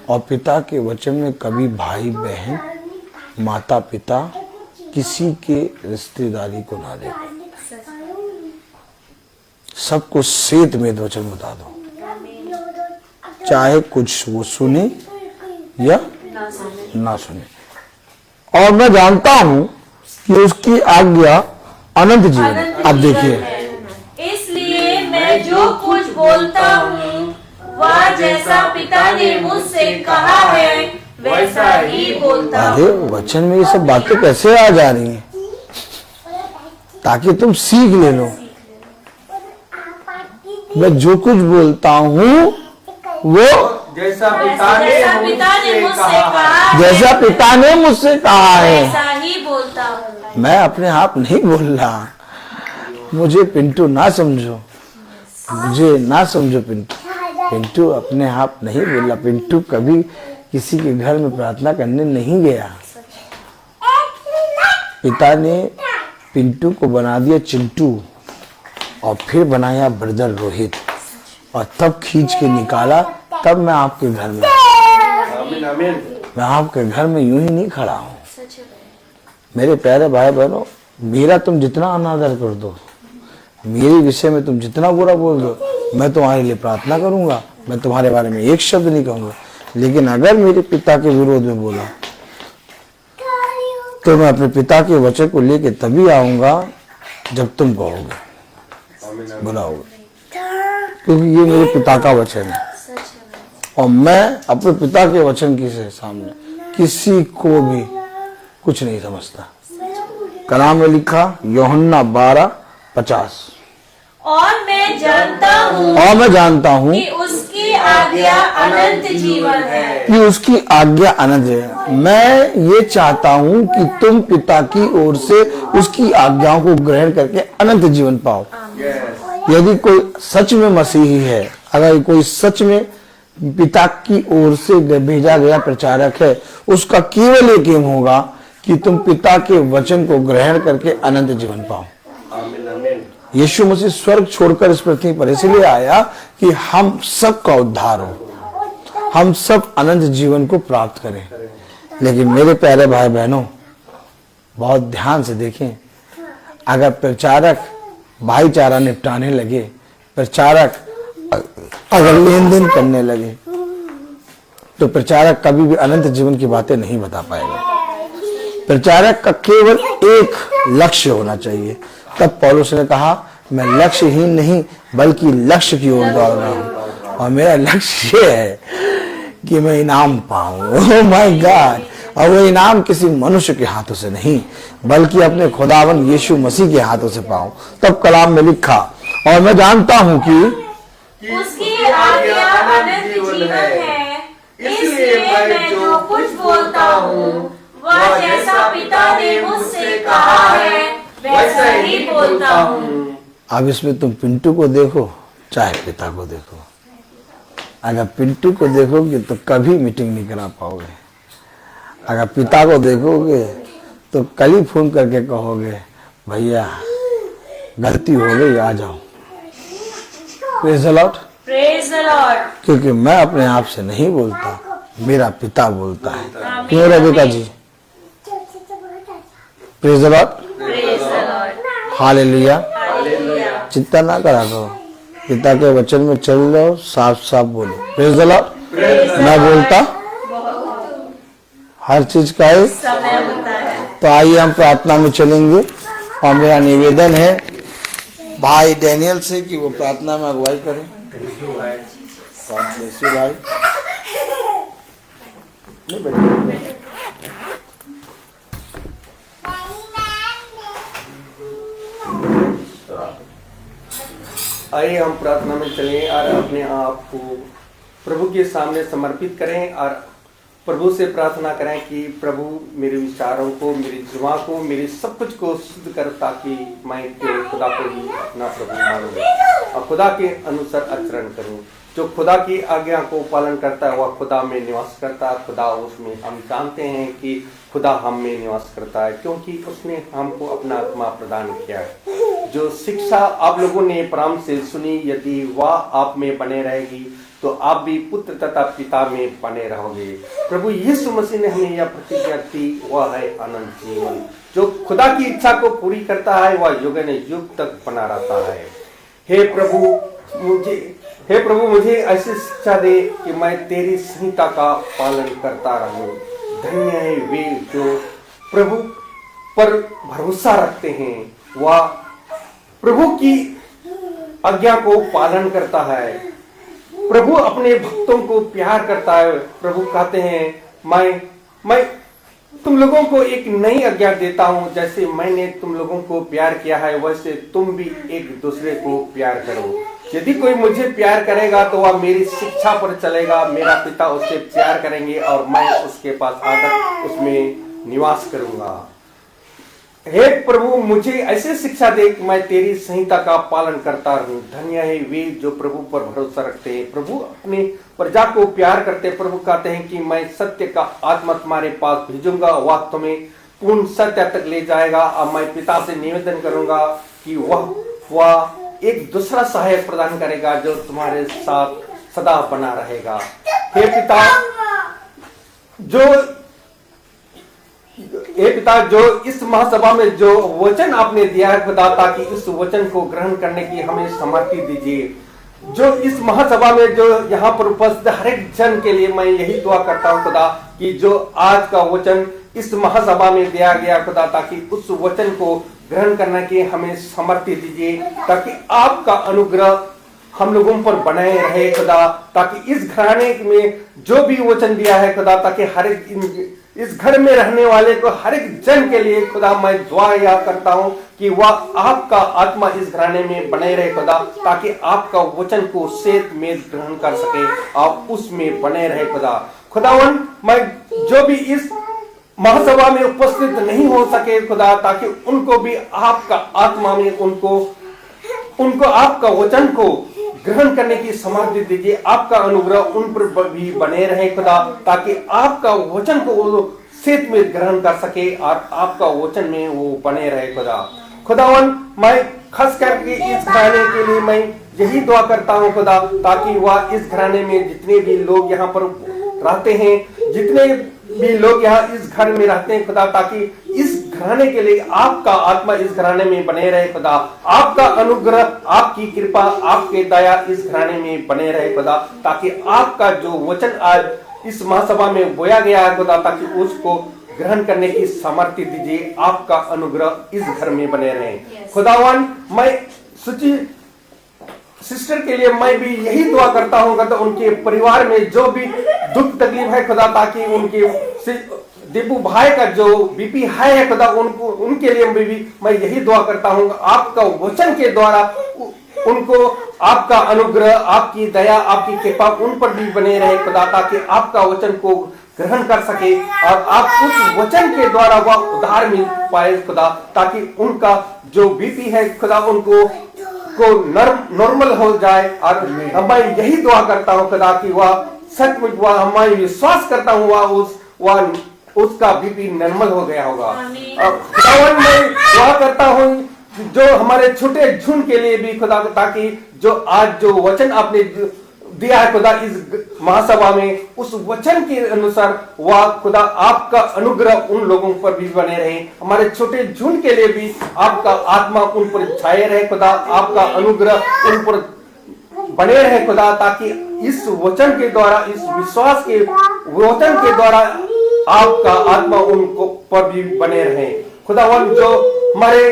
और पिता के वचन में कभी भाई बहन, माता पिता, किसी के रिश्तेदारी को ना देखो। सबको सेत में वचन बता दो, चाहे कुछ वो सुने या ना सुने। और मैं जानता हूं कि उसकी आज्ञा अनंत जीवन है। अब देखिए, इसलिए मैं जो कुछ बोलता हूँ वह जैसा पिता ने मुझसे कहा है वैसा ही बोलता हूँ। अरे वचन में ये सब बातें कैसे आ जा रही हैं, ताकि तुम सीख ले लो। मैं जो कुछ बोलता हूँ वो जैसा पिता ने मुझसे कहा, जैसा पिता ने मुझसे कहा है वैसा ही बोलता हूँ। मैं अपने आप नहीं बोल रहा। मुझे पिंटू ना समझो, मुझे ना समझो पिंटू। पिंटू अपने आप नहीं बोला। पिंटू कभी किसी के घर में प्रार्थना करने नहीं गया। पिता ने पिंटू को बना दिया चिंटू, और फिर बनाया ब्रदर रोहित, और तब खींच के निकाला। तब मैं आपके घर में, मैं आपके घर में यूं ही नहीं खड़ा हूं। मेरे प्यारे भाई बहनों, मेरा तुम जितना अनादर कर दो, मेरे विषय में तुम जितना बुरा बोल दो, मैं तुम्हारे लिए प्रार्थना करूंगा, मैं तुम्हारे बारे में एक शब्द नहीं कहूंगा। लेकिन अगर मेरे पिता के विरोध में बोला तो मैं अपने पिता के वचन को लेके तभी आऊंगा जब तुम कहोगे, बुलाओगे, क्योंकि ये मेरे पिता का वचन है। और मैं अपने पिता के वचन के सामने किसी को भी कुछ नहीं समझता। कलाम में लिखा यूहन्ना 12:50, और मैं जानता हूँ कि उसकी आज्ञा अनंत जीवन है। कि उसकी आज्ञा अनंत है। मैं ये चाहता हूँ कि तुम पिता की ओर से उसकी आज्ञाओं को ग्रहण करके अनंत जीवन पाओ। यदि कोई सच में मसीही है, अगर कोई सच में पिता की ओर से भेजा गया प्रचारक है, उसका केवल एक एम होगा कि तुम पिता के वचन को ग्रहण करके अनंत जीवन पाओ। यीशु मसीह स्वर्ग छोड़कर इस पृथ्वी पर इसलिए आया कि हम सब का उद्धार हो, हम सब अनंत जीवन को प्राप्त करें। लेकिन मेरे प्यारे भाई बहनों, बहुत ध्यान से देखें, अगर प्रचारक भाईचारा निपटाने लगे, प्रचारक अगर लेन देन करने लगे, तो प्रचारक कभी भी अनंत जीवन की बातें नहीं बता पाएगा। प्रचारक का केवल एक लक्ष्य होना चाहिए। तब पौलुस ने कहा मैं लक्ष्यहीन नहीं बल्कि लक्ष्य की ओर दौड़ रहा हूँ, और मेरा लक्ष्य ये है कि मैं इनाम पाऊं। Oh my God! और वो इनाम किसी मनुष्य के हाथों से नहीं बल्कि अपने खुदावन यीशु मसीह के हाथों से पाऊं। तब कलाम में लिखा, और मैं जानता हूं कि उसकी आज्ञा अनंत जीवन है, इसलिए मैं जो कुछ बोलता हूँ वह जैसा पिता ने मुझसे कहा है वैसा ही बोलता हूँ। अब इसमें तुम पिंटू को देखो चाहे पिता को देखो, अगर पिंटू को देखोगे तो कभी मीटिंग नहीं करा पाओगे, अगर पिता को देखोगे तो कल ही फोन करके कहोगे भैया गलती हो गई आ जाओ। Praise the Lord. Praise the Lord. क्योंकि मैं अपने आप से नहीं बोलता, मेरा पिता बोलता है। क्यों Rebecca ji? Praise the Lord. Praise the Lord. Hallelujah. Hallelujah. चिंता ना करा करो, पिता के वचन में चल रहो, साफ साफ बोलो। Praise the Lord. मैं बोलता हर चीज का एक समय होता है। तो आइए हम प्रार्थना में चलेंगे, और मेरा निवेदन है भाई डैनियल से कि वो प्रार्थना में अगुवाई करें। गॉड ब्लेस यू भाई। नहीं बैठे। आइए हम प्रार्थना में चलें और अपने आप को प्रभु के सामने समर्पित करें और प्रभु से प्रार्थना करें कि प्रभु मेरे विचारों को, मेरी जुबान को, मेरे सब कुछ को शुद्ध कर, ताकि मैं तेरे खुदा को ही अपना प्रभु मानूं और खुदा के अनुसार आचरण करूं। जो खुदा की आज्ञा को पालन करता है वह खुदा में निवास करता है। खुदा उसमें, हम जानते हैं कि खुदा हम में निवास करता है क्योंकि उसने हमको अपना आत्मा प्रदान किया है। जो शिक्षा आप लोगों ने प्रारंभ से सुनी, यदि वह आप में बने रहेगी तो आप भी पुत्र तथा पिता में बने रहोगे। प्रभु यीशु मसीह ने हमें यह प्रतिज्ञा दी, वह है अनंत जीवन। जो खुदा की इच्छा को पूरी करता है वह युग ने युग तक बना रहता है। हे प्रभु मुझे ऐसी शिक्षा दे कि मैं तेरी संहिता का पालन करता रहूं। धन्य है वे जो प्रभु पर भरोसा रखते हैं, वह प्रभु की आज्ञा को पालन करता है। प्रभु अपने भक्तों को प्यार करता है। प्रभु कहते हैं मैं तुम लोगों को एक नई आज्ञा देता हूं, जैसे मैंने तुम लोगों को प्यार किया है वैसे तुम भी एक दूसरे को प्यार करो। यदि कोई मुझे प्यार करेगा तो वह मेरी शिक्षा पर चलेगा, मेरा पिता उससे प्यार करेंगे और मैं उसके पास आकर उसमें निवास करूंगा। हे प्रभु मुझे ऐसे शिक्षा दे कि मैं तेरी संहिता का पालन करता रहूं। धन्य है वे जो प्रभु पर भरोसा रखते हैं। प्रभु अपने प्रजा को प्यार करते। प्रभु कहते हैं कि मैं सत्य का आत्मा तुम्हारे पास भेजूंगा, वह तुम्हें पूर्ण सत्य तक ले जाएगा। और मैं पिता से निवेदन करूंगा कि वह एक दूसरा सहायक प्रदान करेगा जो तुम्हारे साथ सदा बना रहेगा। हे पिता जो इस महासभा में जो वचन आपने दिया है खुदा, ताकि इस वचन को ग्रहण करने की हमें समर्थी दीजिए। जो इस महासभा में जो यहाँ पर उपस्थित हर एक जन के लिए मैं यही दुआ करता हूँ खुदा कि जो आज का वचन इस महासभा में दिया गया खुदा, ताकि उस वचन को ग्रहण करने की हमें समर्थी दीजिए, ताकि आपका अनुग्रह हम लोगों पर बने रहे खुदा। ताकि इस घराने में जो भी वचन दिया है खुदा, ताकि हर एक इस घर में रहने वाले को, हर एक जन के लिए खुदा मैं दुआ यह करता हूं कि वह आपका आत्मा इस घराने में बने रहे खुदा, ताकि आपका वचन को सेहत में ग्रहण कर सके और उसमें बने रहे खुदा। खुदावन मैं जो भी इस महासभा में उपस्थित नहीं हो सके खुदा, ताकि उनको भी आपका आत्मा में उनको आपका वचन को ग्रहण करने की समर्थी दीजिए। आपका अनुग्रह उन पर भी बने रहे खुदा, ताकि आपका वचन को वो सेहत में ग्रहण कर सके और आपका वचन में वो बने रहे खुदा। खुदावन मैं खास करके इस घराने के लिए मैं यही दुआ करता हूँ खुदा, ताकि वह इस घराने में जितने भी लोग यहाँ पर रहते हैं, जितने भी लोग यहाँ इस घर में रहते हैं खुदा, ताकि इस घराने के लिए आपका आत्मा इस घराने में बने रहे खुदा। आपका अनुग्रह, आपकी कृपा, आपके दया इस घराने में बने रहे खुदा, ताकि आपका जो वचन आज इस महासभा में बोया गया है खुदा, ताकि उसको ग्रहण करने की सामर्थ्य दीजिए। आपका अनुग्रह इस घर में बने रहे खुदावन। मैं सुची सिस्टर के लिए मैं भी यही दुआ करता हूँ तो उनके परिवार में जो भी दुख तकलीफ है खुदा, ताकि उनके दीपू भाई का जो बीपी हाई है खुदा, उनके लिए भी मैं यही दुआ करता हूँ आपका वचन के द्वारा उनको आपका अनुग्रह, आपकी दया, आपकी कृपा उन पर भी बने रहे खुदा, ताकि आपका वचन को ग्रहण कर सके और आप उस वचन के द्वारा वह उद्धार मिल पाए खुदा, ताकि उनका जो बीपी है खुदा उनको नॉर्मल हो जाए। और मैं यही दुआ करता हूँ खुदा कि वह सचमुच वह मैं विश्वास करता हूँ वह उसका बीपी नॉर्मल हो गया होगा। खुदावन मैं दुआ करता हूँ जो हमारे छोटे झुंड के लिए भी खुदा, ताकि जो आज जो वचन आपने दिया है खुदा इस महासभा में, उस वचन के अनुसार वह खुदा आपका अनुग्रह उन लोगों पर भी बने रहे, हमारे छोटे झुंड के लिए भी आपका आत्मा उन पर छाए रहे खुदा, आपका अनुग्रह उन पर बने रहे खुदा, ताकि इस वचन के द्वारा, इस विश्वास के वचन के द्वारा आपका आत्मा उनको पर भी बने रहे खुदावन। जो हमारे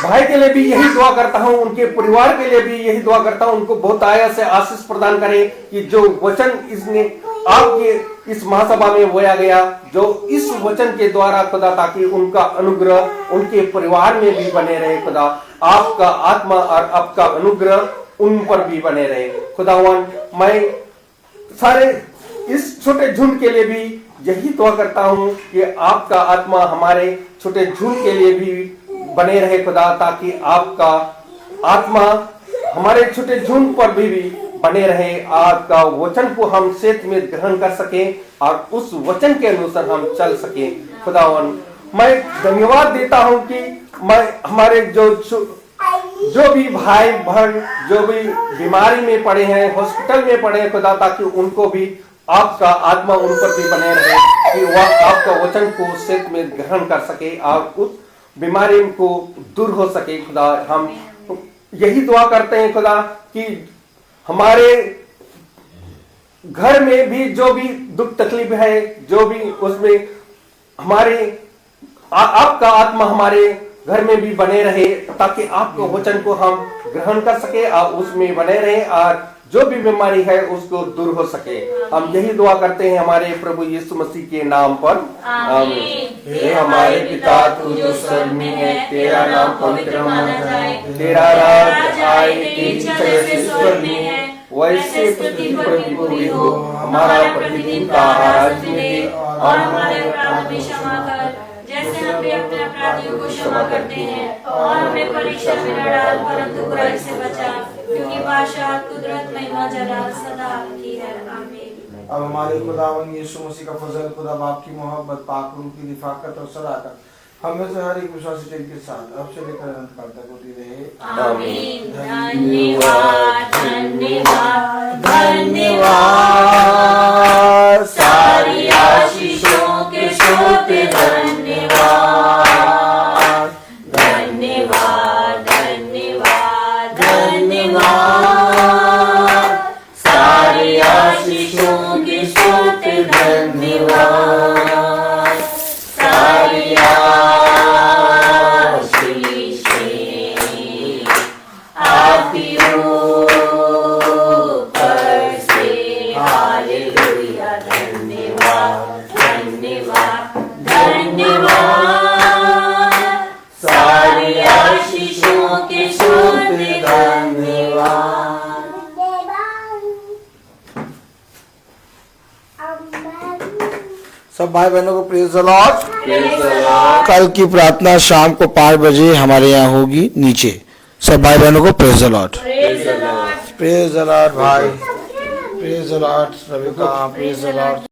भाई के लिए भी यही दुआ करता हूँ, उनके परिवार के लिए भी यही दुआ करता हूँ, उनको बहुत आया से आशीष प्रदान करें कि जो वचन इसने आपके इस महासभा में बोया गया, जो इस वचन के द्वारा खुदा, ताकि उनका अनुग्रह उनके परिवार में भी बने रहे खुदा, आपका आत्मा और आपका अनुग्रह उन पर भी बने रहे खुदावन। मैं सारे इस छोटे झुंड के लिए भी यही दुआ करता हूँ कि आपका आत्मा हमारे छोटे झुंड के लिए भी बने रहे खुदा, ताकि आपका आत्मा हमारे छोटे झुंड पर भी बने रहे, आपका वचन को हम सेत में ग्रहण कर सके और उस वचन के अनुसार हम चल सके खुदावन। मैं धन्यवाद देता हूं कि मैं हमारे जो भी भाई बहन जो भी बीमारी में पड़े हैं, हॉस्पिटल में पड़े हैं खुदा, ताकि उनको भी आपका आत्मा उन पर भी बने रहे कि वह आपका वचन को सेत में ग्रहण कर सके और उस बीमारी को दूर हो सके खुदा। हम यही दुआ करते हैं खुदा कि हमारे घर में भी जो भी दुख तकलीफ है, जो भी उसमें हमारे आपका आत्मा हमारे घर में भी बने रहे, ताकि आपके वचन को हम ग्रहण कर सके और उसमें बने रहे और जो भी बीमारी है उसको दूर हो सके। हम यही दुआ करते हैं हमारे प्रभु यीशु मसीह के नाम पर, आमीन। हे हमारे पिता तू जो स्वर्ग में है, तेरा नाम पवित्र माना जाए, तेरा राज आए, तेरी इच्छा जैसे स्वर्ग में है वैसे पृथ्वी पर भी पूरी हो। हमारा प्रतिदिन का आहार आज हमें दे और हमारे अपराध भी क्षमा कर जैसे हम भी अपने अपराधियों को क्षमा करते हैं, और हमें परीक्षा में न डाल परंतु बुराई से बचा, क्योंकि बादशाह, कुदरत, महिमा, जलाल सदा आपकी है, आमीन। अब हमारे खुदावन यीशु मसीह का फजल, खुदा बाप की मोहब्बत, पाक रूह की रिफाकत और सदाकत हमें से हर एक विश्वासी के साथ अब से लेकर अनंत काल तक होती रहे, आमीन। धन्यवाद धन्यवाद धन्यवाद, सारी आशीषों के सोते धन्यवाद धन्यवाद धन्यवाद धन्यवाद, सारी आशीषों के सोते धन्यवाद, सारी सब भाई बहनों को प्रेज द लॉर्ड। कल की प्रार्थना शाम को 5 बजे हमारे यहाँ होगी नीचे। सब भाई बहनों को praise the Lord. Praise the Lord भाई, praise the Lord Ravika, praise the Lord.